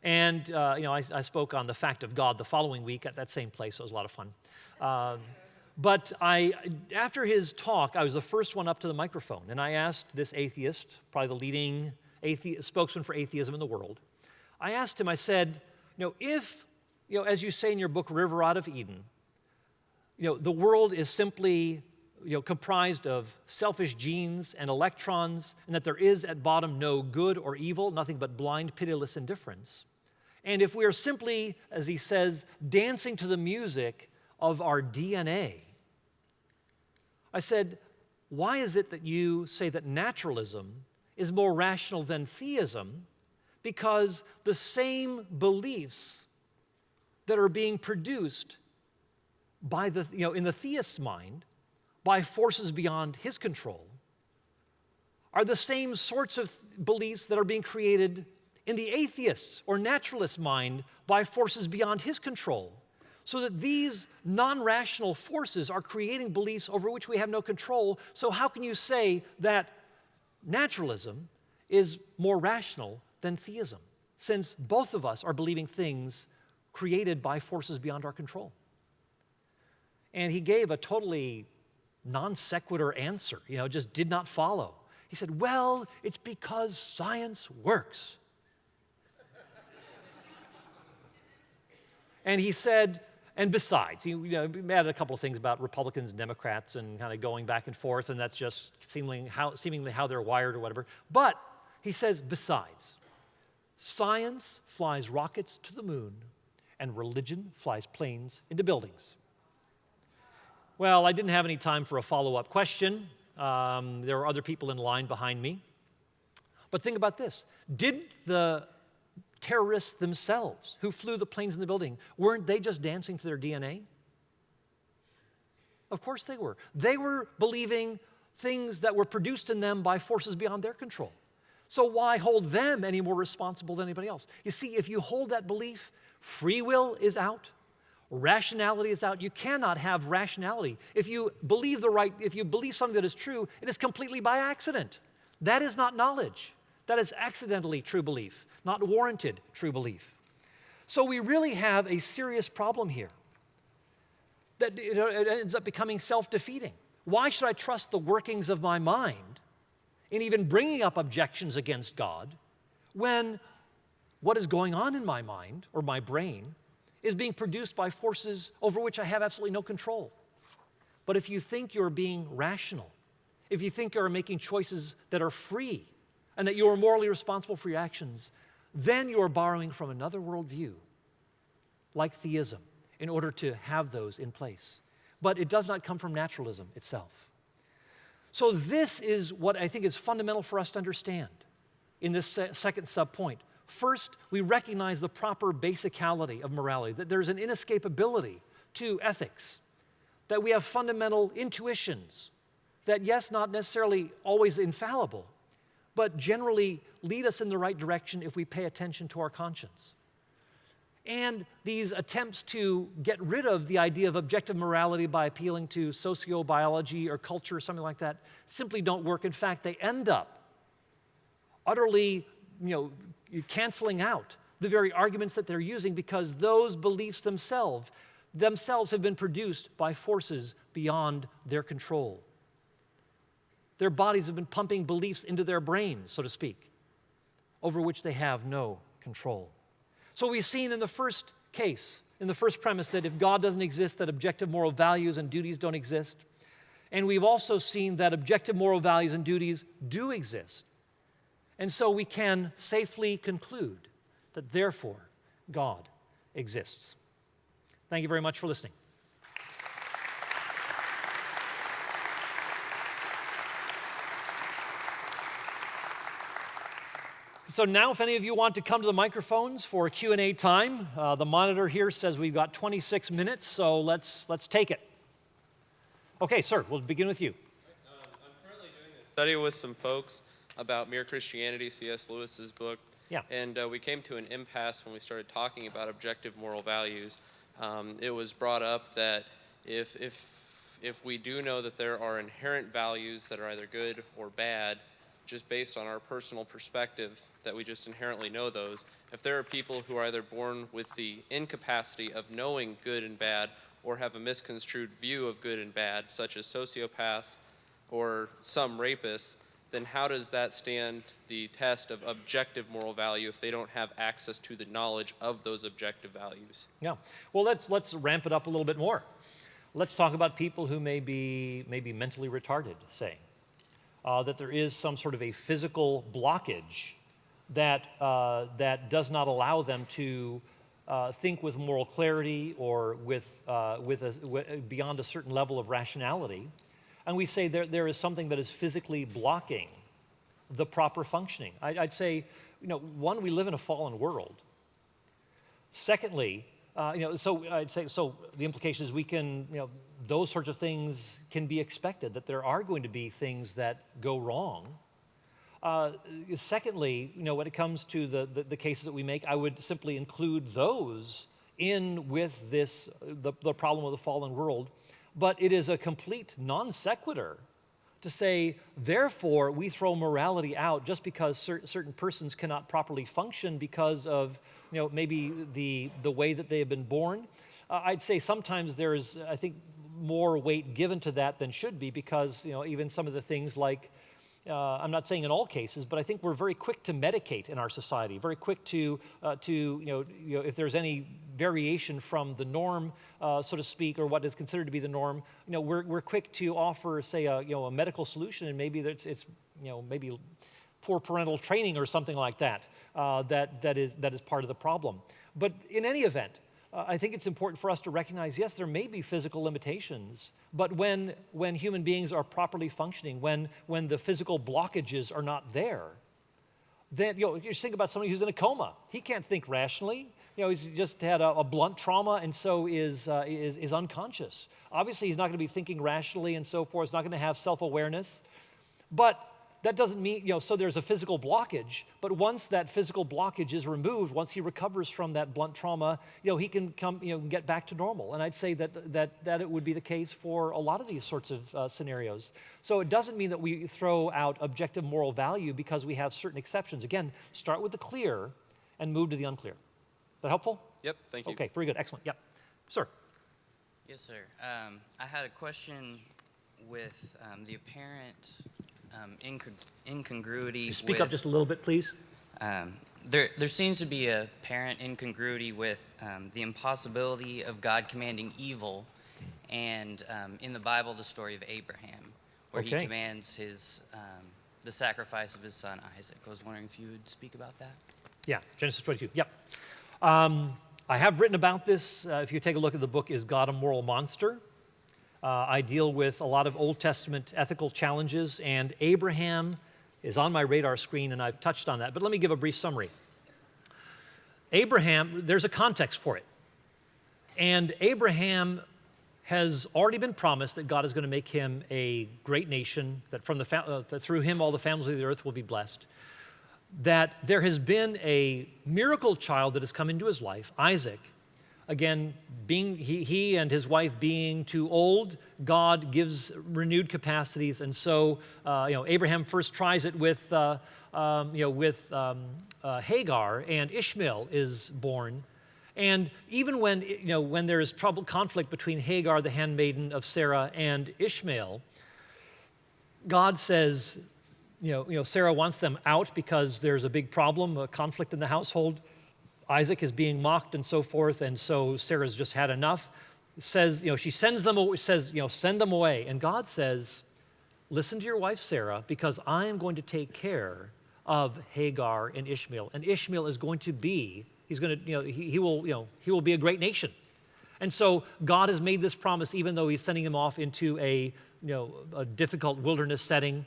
And I spoke on the fact of God the following week at that same place. So it was a lot of fun. But after his talk, I was the first one up to the microphone, and I asked this atheist, probably the leading spokesman for atheism in the world, I asked him, I said, if, as you say in your book, River Out of Eden, the world is simply comprised of selfish genes and electrons, and that there is at bottom no good or evil, nothing but blind, pitiless indifference. And if we are simply, as he says, dancing to the music of our DNA, I said, why is it that you say that naturalism is more rational than theism? Because the same beliefs that are being produced by in the theist's mind by forces beyond his control are the same sorts of beliefs that are being created in the atheist's or naturalist's mind by forces beyond his control. So that these non-rational forces are creating beliefs over which we have no control. So how can you say that naturalism is more rational than theism, since both of us are believing things created by forces beyond our control? And he gave a totally non sequitur answer, just did not follow. He said, well, it's because science works. And he said, and besides, he added a couple of things about Republicans and Democrats and kind of going back and forth, and that's just seemingly how they're wired or whatever. But he says, besides, science flies rockets to the moon, and religion flies planes into buildings. Well, I didn't have any time for a follow-up question. There were other people in line behind me. But think about this. Didn't the terrorists themselves who flew the planes in the building, weren't they just dancing to their DNA? Of course they were. They were believing things that were produced in them by forces beyond their control. So why hold them any more responsible than anybody else? You see, if you hold that belief, free will is out, rationality is out. You cannot have rationality. If you believe something that is true, it is completely by accident. That is not knowledge. That is accidentally true belief, not warranted true belief. So we really have a serious problem here that it ends up becoming self-defeating. Why should I trust the workings of my mind in even bringing up objections against God when what is going on in my mind or my brain is being produced by forces over which I have absolutely no control? But if you think you're being rational, if you think you're making choices that are free and that you are morally responsible for your actions, then you are borrowing from another worldview, like theism, in order to have those in place. But it does not come from naturalism itself. So this is what I think is fundamental for us to understand in this second subpoint. First, we recognize the proper basicality of morality, that there's an inescapability to ethics, that we have fundamental intuitions that, yes, not necessarily always infallible, but generally lead us in the right direction if we pay attention to our conscience. And these attempts to get rid of the idea of objective morality by appealing to sociobiology or culture or something like that simply don't work. In fact, they end up utterly, canceling out the very arguments that they're using, because those beliefs themselves have been produced by forces beyond their control. Their bodies have been pumping beliefs into their brains, so to speak, over which they have no control. So we've seen in the first case, in the first premise, that if God doesn't exist, that objective moral values and duties don't exist. And we've also seen that objective moral values and duties do exist. And so we can safely conclude that therefore God exists. Thank you very much for listening. So now, if any of you want to come to the microphones for Q&A time, the monitor here says we've got 26 minutes, so let's take it. Okay, sir, we'll begin with you. I'm currently doing a study with some folks about Mere Christianity, C.S. Lewis's book. Yeah. And we came to an impasse when we started talking about objective moral values. It was brought up that if we do know that there are inherent values that are either good or bad, just based on our personal perspective, that we just inherently know those. If there are people who are either born with the incapacity of knowing good and bad or have a misconstrued view of good and bad, such as sociopaths or some rapists, then how does that stand the test of objective moral value if they don't have access to the knowledge of those objective values? Yeah. Well, let's ramp it up a little bit more. Let's talk about people who may be mentally retarded, say. That there is some sort of a physical blockage that does not allow them to think with moral clarity or with beyond a certain level of rationality. and we say there is something that is physically blocking the proper functioning. I'd say, one, we live in a fallen world. Secondly, so I'd say, so the implication is we can, those sorts of things can be expected, that there are going to be things that go wrong. Secondly, when it comes to the cases that we make, I would simply include those in with the problem of the fallen world. But it is a complete non sequitur to say, therefore, we throw morality out just because certain persons cannot properly function because of, maybe the way that they have been born. I'd say sometimes there's, I think, more weight given to that than should be because, even some of the things like, I'm not saying in all cases, but I think we're very quick to medicate in our society, very quick to if there's any variation from the norm, so to speak, or what is considered to be the norm, we're quick to offer, say, a medical solution, and maybe it's maybe poor parental training or something like that, that is part of the problem. But in any event, I think it's important for us to recognize, yes, there may be physical limitations, but when human beings are properly functioning, when the physical blockages are not there, then you think about somebody who's in a coma. He can't think rationally. He's just had a blunt trauma and so is unconscious. Obviously, he's not going to be thinking rationally and so forth. He's not going to have self-awareness. But that doesn't mean, so there's a physical blockage, but once that physical blockage is removed, once he recovers from that blunt trauma, he can come, get back to normal. And I'd say that it would be the case for a lot of these sorts of scenarios. So it doesn't mean that we throw out objective moral value because we have certain exceptions. Again, start with the clear and move to the unclear. Is that helpful? Yep, thank you. Okay, very good, excellent, yep. Sir. Yes, sir. I had a question with the apparent incongruity. Speak up just a little bit, please. There seems to be a apparent incongruity with the impossibility of God commanding evil and in the Bible, the story of Abraham, where he commands the sacrifice of his son Isaac. I was wondering if you would speak about that. Yeah, Genesis 22, yep. I have written about this. If you take a look at the book, Is God a Moral Monster? I deal with a lot of Old Testament ethical challenges, and Abraham is on my radar screen, and I've touched on that. But let me give a brief summary. Abraham, there's a context for it. And Abraham has already been promised that God is going to make him a great nation, that that through him all the families of the earth will be blessed. That there has been a miracle child that has come into his life, Isaac. Again, being he and his wife being too old, God gives renewed capacities, and so Abraham first tries it with Hagar, and Ishmael is born. And even when there is conflict between Hagar, the handmaiden of Sarah, and Ishmael, God says, Sarah wants them out because there's a big problem, a conflict in the household. Isaac is being mocked and so forth, and so Sarah's just had enough. Says, she sends them away, send them away. And God says, listen to your wife Sarah, because I am going to take care of Hagar and Ishmael. And Ishmael is going to be, he will be a great nation. And so God has made this promise, even though he's sending him off into a difficult wilderness setting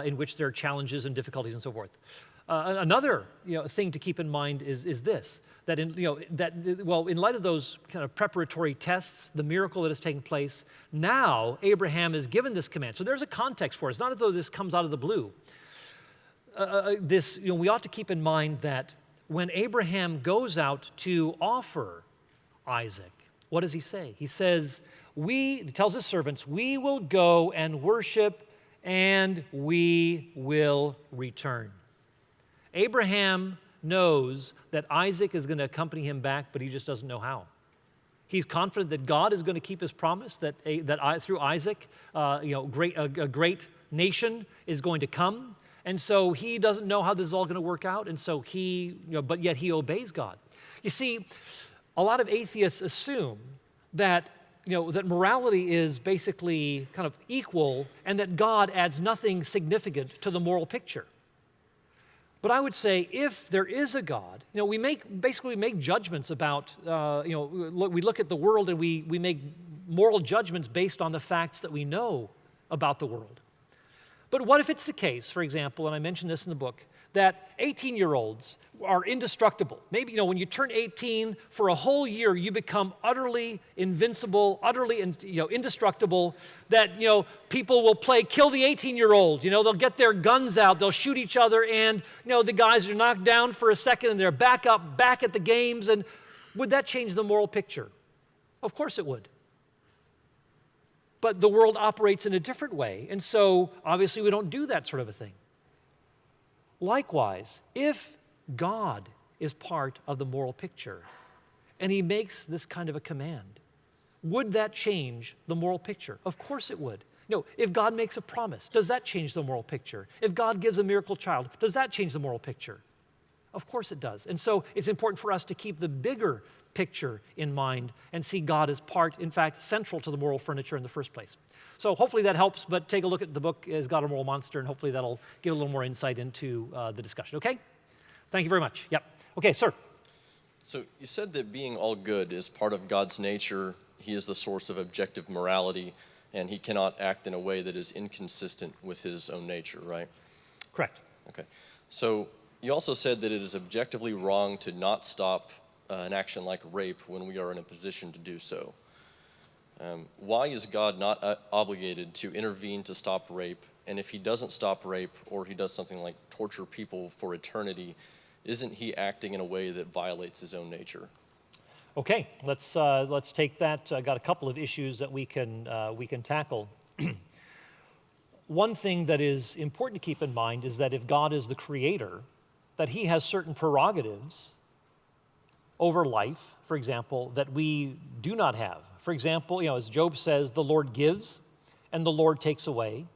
in which there are challenges and difficulties and so forth. Another thing to keep in mind is this, that in light of those kind of preparatory tests, the miracle that has taken place, now Abraham is given this command. So there's a context for it. It's not as though this comes out of the blue. We ought to keep in mind that when Abraham goes out to offer Isaac, what does he say? He says, he tells his servants, we will go and worship and we will return. Abraham knows that Isaac is going to accompany him back, but he just doesn't know how. He's confident that God is going to keep his promise, that through Isaac, a great nation is going to come. And so he doesn't know how this is all going to work out, and so but yet he obeys God. You see, a lot of atheists assume that that morality is basically kind of equal and that God adds nothing significant to the moral picture. But I would say if there is a God, we make judgments about, we look at the world and we make moral judgments based on the facts that we know about the world. But what if it's the case, for example, and I mentioned this in the book, that 18-year-olds are indestructible? Maybe, when you turn 18, for a whole year, you become utterly invincible, utterly indestructible, that, people will play kill the 18-year-old. They'll get their guns out, they'll shoot each other, and, the guys are knocked down for a second, and they're back at the games. And would that change the moral picture? Of course it would. But the world operates in a different way, and so obviously we don't do that sort of a thing. Likewise, if God is part of the moral picture and he makes this kind of a command, would that change the moral picture? Of course it would. If God makes a promise, does that change the moral picture? If God gives a miracle child, does that change the moral picture? Of course it does. And so it's important for us to keep the bigger picture in mind and see God as part, in fact, central to the moral furniture in the first place. So hopefully that helps, but take a look at the book, Is God a Moral Monster? And hopefully that'll give a little more insight into the discussion, okay? Thank you very much. Yep. Okay, sir. So you said that being all good is part of God's nature. He is the source of objective morality, and he cannot act in a way that is inconsistent with his own nature, right? Correct. Okay. So you also said that it is objectively wrong to not stop an action like rape when we are in a position to do so. Why is God not obligated to intervene to stop rape? And if he doesn't stop rape, or he does something like torture people for eternity, isn't he acting in a way that violates his own nature? Okay, let's take that. I got a couple of issues that we can tackle. One thing that is important to keep in mind is that if God is the creator, that he has certain prerogatives over life, for example, that we do not have. For example, as Job says, the Lord gives and the Lord takes away.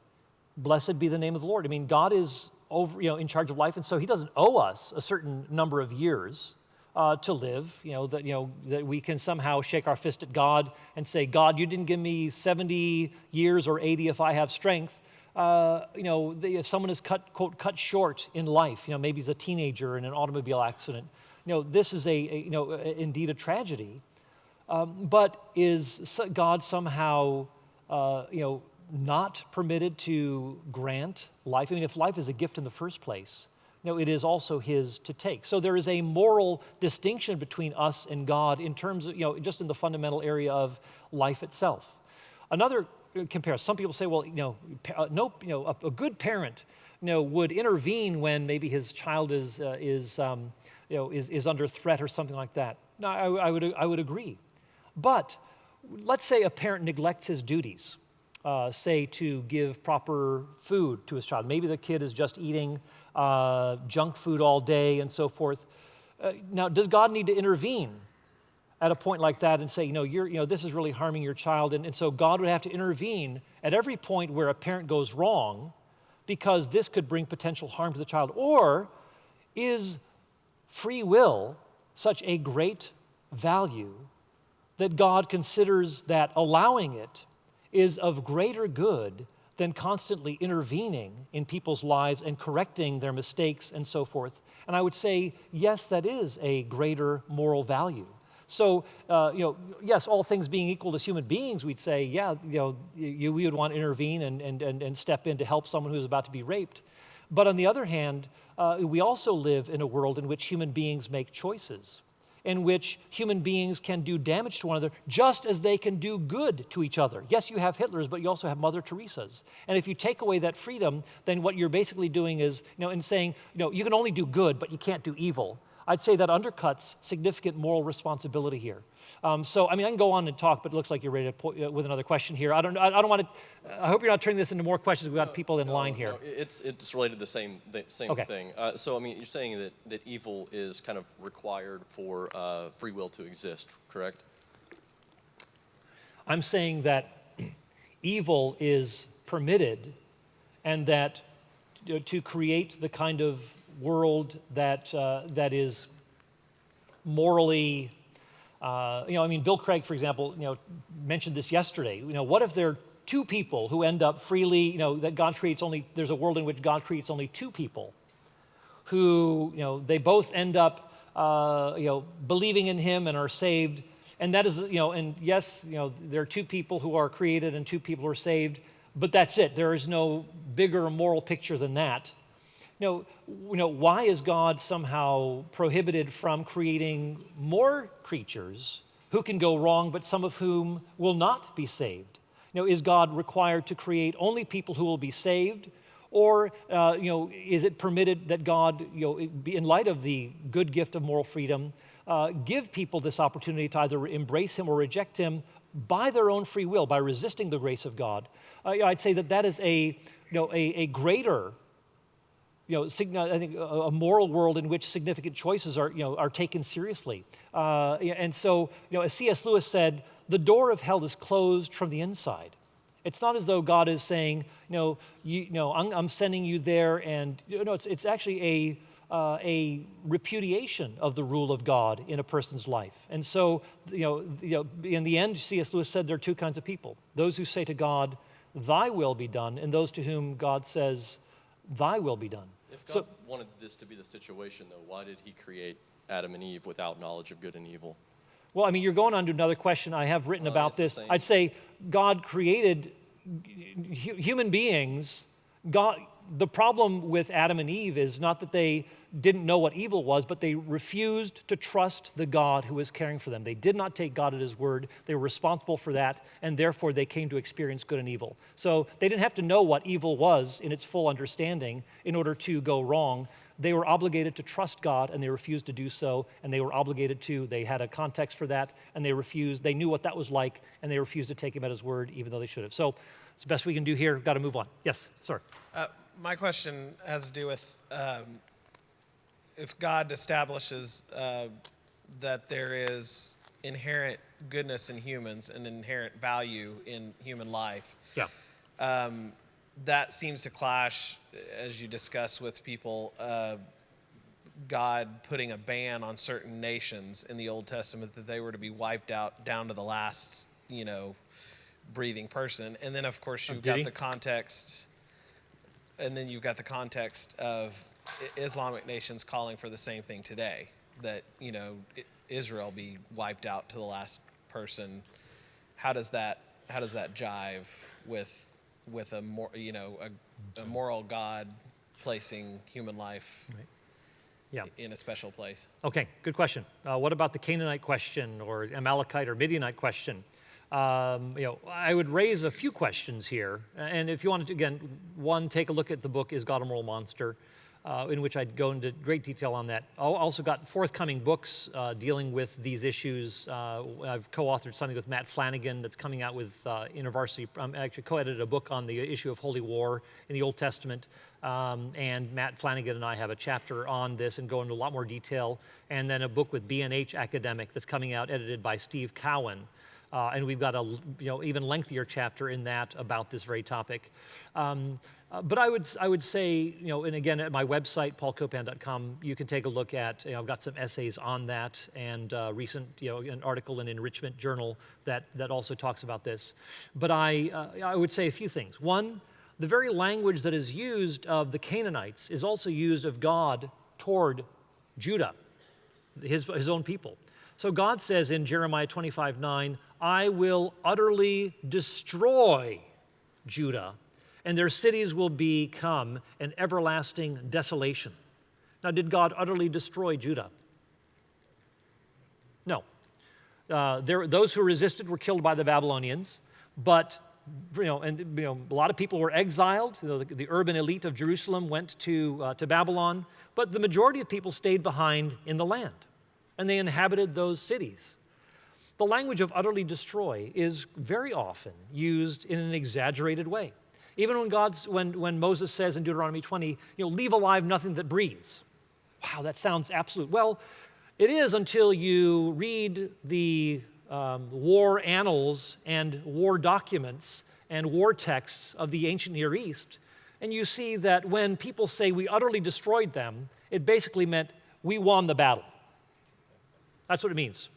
Blessed be the name of the Lord. I mean, God is in charge of life, and so he doesn't owe us a certain number of years to live, that we can somehow shake our fist at God and say, God, you didn't give me 70 years or 80 if I have strength. If someone is quote, cut short in life, maybe he's a teenager in an automobile accident, this is indeed a tragedy. But is God somehow, not permitted to grant life? I mean, if life is a gift in the first place, it is also his to take. So there is a moral distinction between us and God in terms of, just in the fundamental area of life itself. Another comparison, some people say, well, a good parent, would intervene when maybe his child is under threat or something like that. No, I would agree. But let's say a parent neglects his duties, say to give proper food to his child. Maybe the kid is just eating junk food all day and so forth. Now, does God need to intervene at a point like that and say, this is really harming your child? And so God would have to intervene at every point where a parent goes wrong because this could bring potential harm to the child. Or is free will such a great value that God considers that allowing it is of greater good than constantly intervening in people's lives and correcting their mistakes and so forth? And I would say, yes, that is a greater moral value. So, yes, all things being equal as human beings, we'd say, yeah, we would want to intervene and step in to help someone who's about to be raped. But on the other hand, we also live in a world in which human beings make choices, in which human beings can do damage to one another just as they can do good to each other. Yes, you have Hitlers, but you also have Mother Teresas. And if you take away that freedom, then what you're basically doing is, in saying, you can only do good, but you can't do evil. I'd say that undercuts significant moral responsibility here. I can go on and talk, but it looks like you're ready to with another question here. I don't want to. I hope you're not turning this into more questions. We've got people in line here. No, it's related to the same Okay. thing. You're saying that evil is kind of required for free will to exist, correct? I'm saying that evil is permitted, and that to create the kind of world that is morally. Bill Craig, for example, mentioned this yesterday. What if there are two people who end up freely, that God creates there's a world in which God creates only two people who, they both end up, believing in him and are saved. And that is, and yes, there are two people who are created and two people who are saved, but that's it. There is no bigger moral picture than that. Why is God somehow prohibited from creating more creatures who can go wrong, but some of whom will not be saved? Is God required to create only people who will be saved? Or, is it permitted that God, in light of the good gift of moral freedom, give people this opportunity to either embrace him or reject him by their own free will, by resisting the grace of God? I'd say that is a greater, I think a moral world in which significant choices are taken seriously. And so, as C.S. Lewis said, the door of hell is closed from the inside. It's not as though God is saying, I'm sending you there, and it's actually a repudiation of the rule of God in a person's life. And so, in the end, C.S. Lewis said there are two kinds of people: those who say to God, "Thy will be done," and those to whom God says, "Thy will be done." If God wanted this to be the situation, though, why did he create Adam and Eve without knowledge of good and evil? Well, you're going on to another question I have written about this. I'd say God created human beings. The problem with Adam and Eve is not that they didn't know what evil was, but they refused to trust the God who was caring for them. They did not take God at his word. They were responsible for that, and therefore they came to experience good and evil. So they didn't have to know what evil was in its full understanding in order to go wrong. They were obligated to trust God, and they refused to do so, and they had a context for that, and they knew what that was like, and they refused to take him at his word, even though they should have. So it's the best we can do here. We've got to move on. Yes, sir. My question has to do with if God establishes that there is inherent goodness in humans and inherent value in human life. Yeah. That seems to clash, as you discuss with people, God putting a ban on certain nations in the Old Testament that they were to be wiped out down to the last, breathing person. And then, of course, you've got the context. And then you've got the context of Islamic nations calling for the same thing today, that, Israel be wiped out to the last person. How does that jive with a more, a moral God placing human life in a special place? Okay, good question. What about the Canaanite question or Amalekite or Midianite question? I would raise a few questions here. And if you wanted to, again, one, take a look at the book, Is God a Moral Monster? In which I'd go into great detail on that. I've also got forthcoming books dealing with these issues. I've co-authored something with Matt Flanagan that's coming out with InterVarsity. I actually co-edited a book on the issue of holy war in the Old Testament. And Matt Flanagan and I have a chapter on this and go into a lot more detail. And then a book with B&H Academic that's coming out, edited by Steve Cowan. And we've got a even lengthier chapter in that about this very topic. But I would say, and again, at my website, paulcopan.com, you can take a look at, I've got some essays on that and recent, an article in Enrichment Journal that also talks about this. But I would say a few things. One, the very language that is used of the Canaanites is also used of God toward Judah, his own people. So God says in Jeremiah 25:9, I will utterly destroy Judah, and their cities will become an everlasting desolation. Now, did God utterly destroy Judah? No. Those who resisted were killed by the Babylonians, but a lot of people were exiled. The urban elite of Jerusalem went to Babylon, but the majority of people stayed behind in the land, and they inhabited those cities. The language of utterly destroy is very often used in an exaggerated way. Even when Moses says in Deuteronomy 20, leave alive nothing that breathes. Wow, that sounds absolute. Well, it is until you read the war annals and war documents and war texts of the ancient Near East, and you see that when people say we utterly destroyed them, it basically meant we won the battle. That's what it means.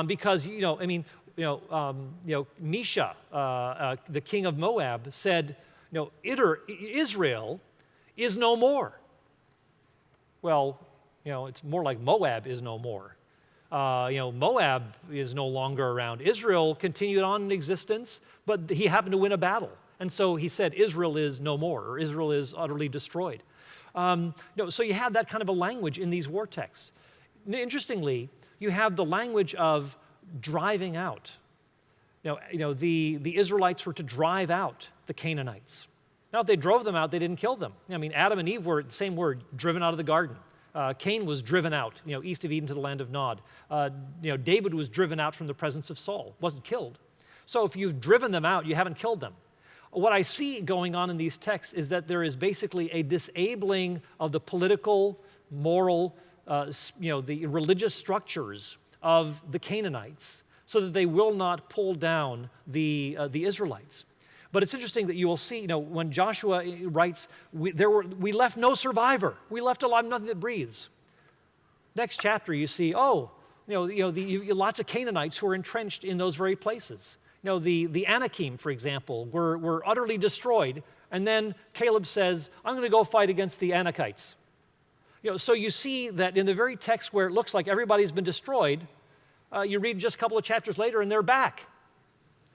Because, Mesha, the king of Moab, said, Israel is no more. Well, it's more like Moab is no more. Moab is no longer around. Israel continued on in existence, but he happened to win a battle. And so he said, Israel is no more, or Israel is utterly destroyed. So you have that kind of a language in these war texts. Interestingly, you have the language of driving out. The Israelites were to drive out the Canaanites. Now, if they drove them out, they didn't kill them. I mean, Adam and Eve were, the same word, driven out of the garden. Cain was driven out, east of Eden to the land of Nod. David was driven out from the presence of Saul, wasn't killed. So if you've driven them out, you haven't killed them. What I see going on in these texts is that there is basically a disabling of the political, moral, the religious structures of the Canaanites so that they will not pull down the Israelites. But it's interesting that you will see, when Joshua writes, we left no survivor. We left alive nothing that breathes. Next chapter, you see, lots of Canaanites who are entrenched in those very places. The Anakim, for example, were utterly destroyed. And then Caleb says, I'm going to go fight against the Anakites. So you see that in the very text where it looks like everybody's been destroyed, you read just a couple of chapters later and they're back.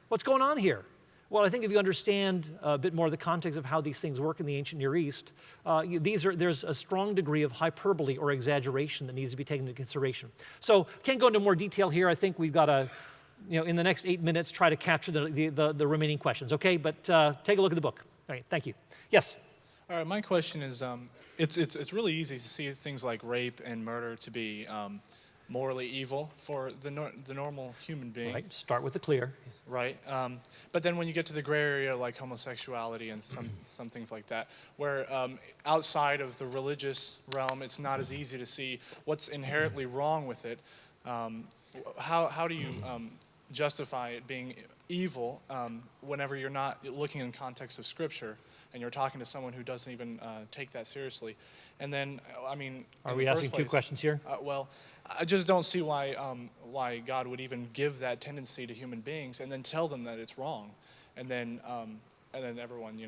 What's going on here? Well, I think if you understand a bit more of the context of how these things work in the ancient Near East, there's a strong degree of hyperbole or exaggeration that needs to be taken into consideration. So can't go into more detail here. I think we've got to, in the next 8 minutes, try to capture the remaining questions, okay? But take a look at the book. All right, thank you. Yes? All right, my question is, it's really easy to see things like rape and murder to be morally evil for the normal human being. Right, start with the clear. Right, but then when you get to the gray area like homosexuality and some things like that, where outside of the religious realm, it's not as easy to see what's inherently wrong with it. How do you justify it being evil whenever you're not looking in context of Scripture and you're talking to someone who doesn't even take that seriously? And then, are we asking two questions here? Well, I just don't see why God would even give that tendency to human beings and then tell them that it's wrong, and then everyone,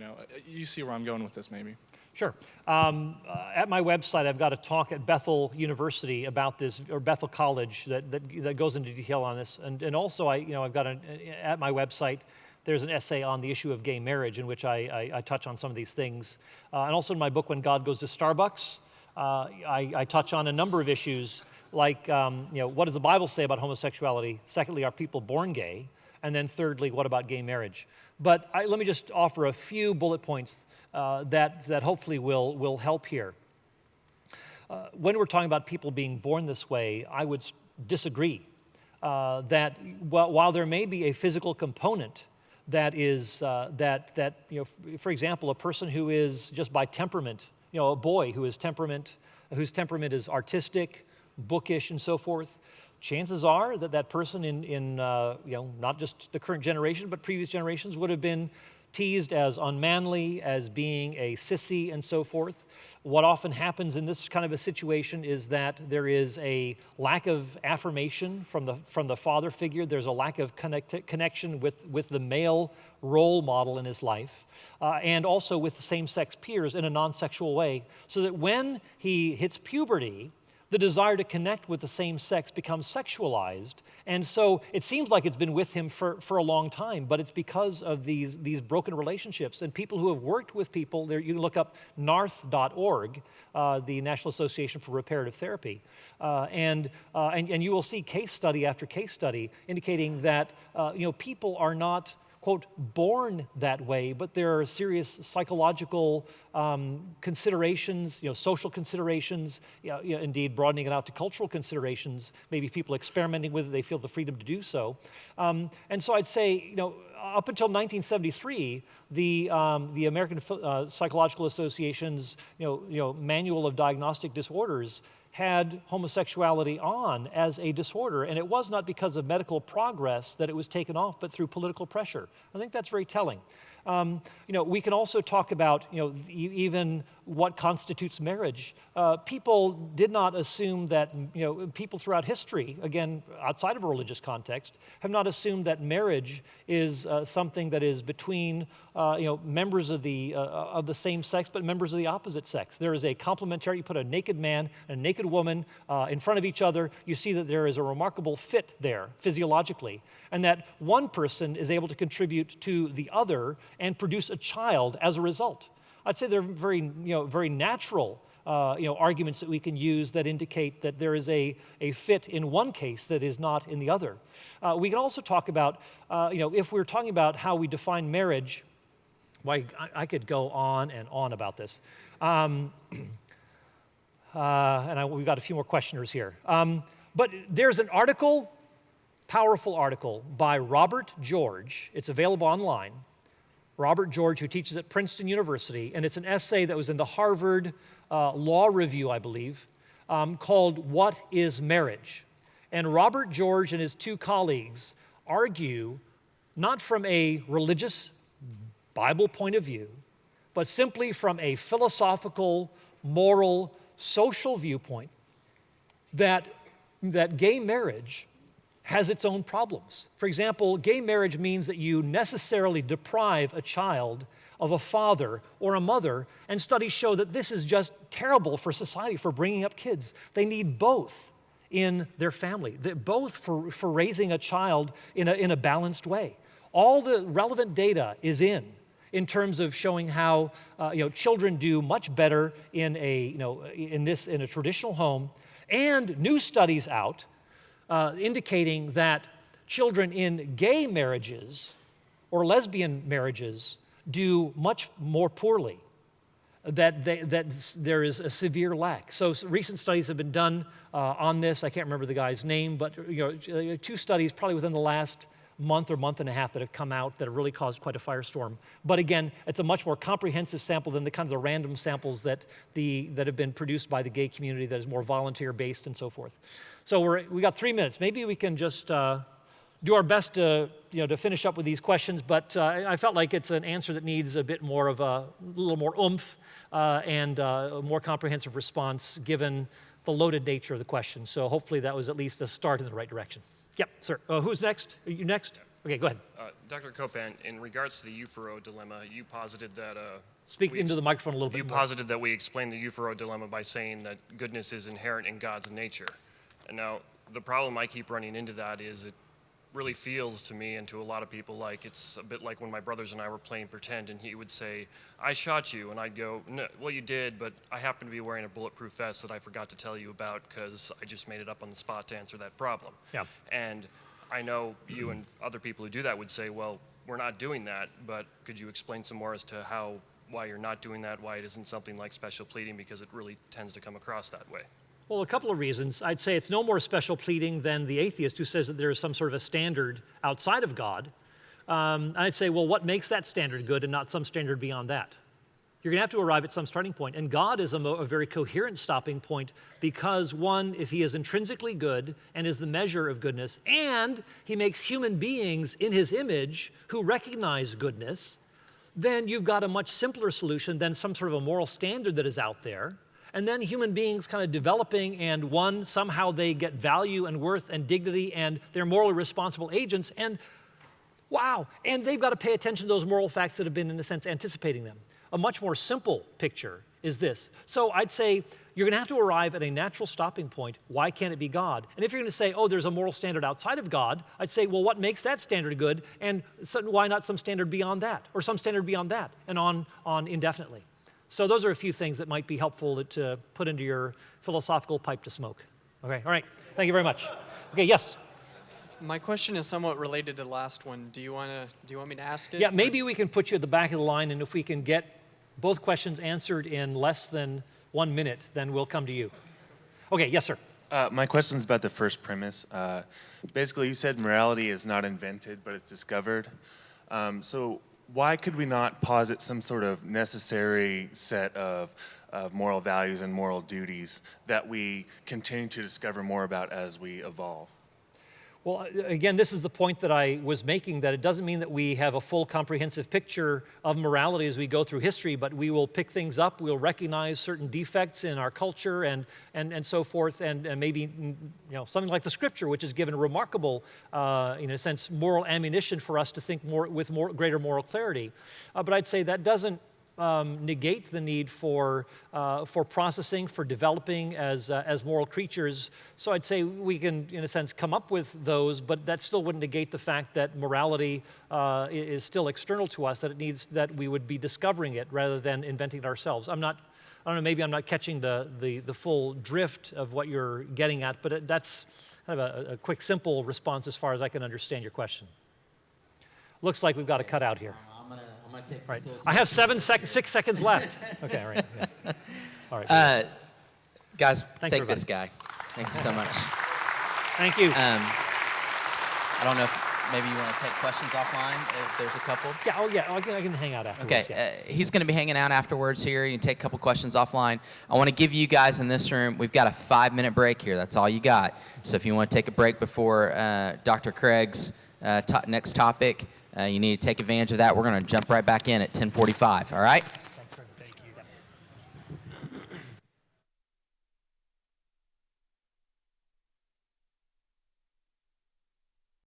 you see where I'm going with this, maybe. Sure. At my website, I've got a talk at Bethel University about this, or Bethel College, that goes into detail on this, and also I've got at my website. There's an essay on the issue of gay marriage in which I touch on some of these things. And also in my book, When God Goes to Starbucks, I touch on a number of issues like, what does the Bible say about homosexuality? Secondly, are people born gay? And then thirdly, what about gay marriage? But let me just offer a few bullet points that hopefully will help here. When we're talking about people being born this way, I would disagree that while there may be a physical component that is for example, a person who is just by temperament, a boy whose temperament is artistic, bookish, and so forth, chances are that person in not just the current generation but previous generations would have been teased as unmanly, as being a sissy, and so forth. What often happens in this kind of a situation is that there is a lack of affirmation from the father figure. There's a lack of connection with the male role model in his life, and also with the same-sex peers in a non-sexual way, so that when he hits puberty, the desire to connect with the same sex becomes sexualized. And so it seems like it's been with him for a long time, but it's because of these broken relationships. And people who have worked with people, you can look up NARTH.org, the National Association for Reparative Therapy, and you will see case study after case study indicating that people are not, quote, born that way, but there are serious psychological considerations, social considerations, indeed broadening it out to cultural considerations, maybe people experimenting with it, they feel the freedom to do so. And so I'd say, up until 1973, the American Psychological Association's, Manual of Diagnostic Disorders had homosexuality on as a disorder, and it was not because of medical progress that it was taken off, but through political pressure. I think that's very telling. We can also talk about, even what constitutes marriage. People did not assume that, people throughout history, again, outside of a religious context, have not assumed that marriage is something that is between, members of the same sex, but members of the opposite sex. There is a complementary, you put a naked man and a naked woman in front of each other, you see that there is a remarkable fit there, physiologically, and that one person is able to contribute to the other and produce a child as a result. I'd say they're very natural arguments that we can use that indicate that there is a fit in one case that is not in the other. We can also talk about, if we're talking about how we define marriage, well, I could go on and on about this. We've got a few more questioners here. But there's an article, powerful article, by Robert George. It's available online. Robert George, who teaches at Princeton University, and it's an essay that was in the Harvard Law Review, I believe, called What is Marriage? And Robert George and his two colleagues argue, not from a religious Bible point of view, but simply from a philosophical, moral, social viewpoint, that gay marriage has its own problems. For example, gay marriage means that you necessarily deprive a child of a father or a mother, and studies show that this is just terrible for society, for bringing up kids. They need both in their family, both for raising a child in a balanced way. All the relevant data is in terms of showing how children do much better in a traditional home, and new studies out indicating that children in gay marriages or lesbian marriages do much more poorly, that there is a severe lack. So recent studies have been done on this. I can't remember the guy's name, but two studies probably within the last month or month and a half that have come out that have really caused quite a firestorm. But again, it's a much more comprehensive sample than the kind of the random samples that have been produced by the gay community that is more volunteer-based and so forth. So we got 3 minutes. Maybe we can just do our best to finish up with these questions, but I felt like it's an answer that needs a bit more of a little more oomph and a more comprehensive response given the loaded nature of the question. So hopefully that was at least a start in the right direction. Yep, sir. Who's next? Are you next? Okay, go ahead. Dr. Copan, in regards to the euphoria dilemma, you posited that... Speak into the microphone a little bit You more. posited that we explained the euphoria dilemma by saying that goodness is inherent in God's nature. And now, the problem I keep running into that is it really feels to me and to a lot of people like it's a bit like when my brothers and I were playing pretend and he would say, I shot you, and I'd go, no, well, you did, but I happen to be wearing a bulletproof vest that I forgot to tell you about because I just made it up on the spot to answer that problem. Yeah. And I know you and other people who do that would say, well, we're not doing that, but could you explain some more as to why you're not doing that, why it isn't something like special pleading, because it really tends to come across that way? Well, a couple of reasons. I'd say it's no more special pleading than the atheist who says that there is some sort of a standard outside of God. I'd say, well, what makes that standard good and not some standard beyond that? You're going to have to arrive at some starting point. And God is a very coherent stopping point because, one, if he is intrinsically good and is the measure of goodness, and he makes human beings in his image who recognize goodness, then you've got a much simpler solution than some sort of a moral standard that is out there. And then human beings kind of developing, and one, somehow they get value and worth and dignity, and they're morally responsible agents, and wow, and they've got to pay attention to those moral facts that have been, in a sense, anticipating them. A much more simple picture is this. So I'd say you're going to have to arrive at a natural stopping point. Why can't it be God? And if you're going to say, oh, there's a moral standard outside of God, I'd say, well, what makes that standard good? And why not some standard beyond that, or some standard beyond that, and on indefinitely? So those are a few things that might be helpful to put into your philosophical pipe to smoke. Okay, all right. Thank you very much. Okay, yes? My question is somewhat related to the last one. Do you want me to ask it? Yeah, maybe we can put you at the back of the line, and if we can get both questions answered in less than 1 minute, then we'll come to you. Okay, yes, sir. My question is about the first premise. Basically, you said morality is not invented, but it's discovered. So why could we not posit some sort of necessary set of moral values and moral duties that we continue to discover more about as we evolve? Well, again, this is the point that I was making, that it doesn't mean that we have a full comprehensive picture of morality as we go through history, but we will pick things up, we'll recognize certain defects in our culture and so forth, and maybe something like the Scripture, which has given a remarkable, in a sense, moral ammunition for us to think greater moral clarity. But I'd say that doesn't negate the need for processing, for developing as moral creatures. So I'd say we can, in a sense, come up with those, but that still wouldn't negate the fact that morality is still external to us, that we would be discovering it rather than inventing it ourselves. I don't know, maybe I'm not catching the full drift of what you're getting at, but that's kind of a quick, simple response as far as I can understand your question. Looks like we've got a cutout here. I'm gonna take Right. facilitation. I have 6 seconds left. Okay, all right. Yeah. All right. Guys, Thanks, thank this everybody. guy. Thank you so much. Thank you. I don't know if maybe you want to take questions offline if there's a couple. Yeah, I can hang out afterwards. Okay, yeah. he's going to be hanging out afterwards here. You can take a couple questions offline. I want to give you guys in this room, we've got a 5-minute break here. That's all you got. So if you want to take a break before Dr. Craig's next topic, you need to take advantage of that. We're going to jump right back in at 10:45, all right?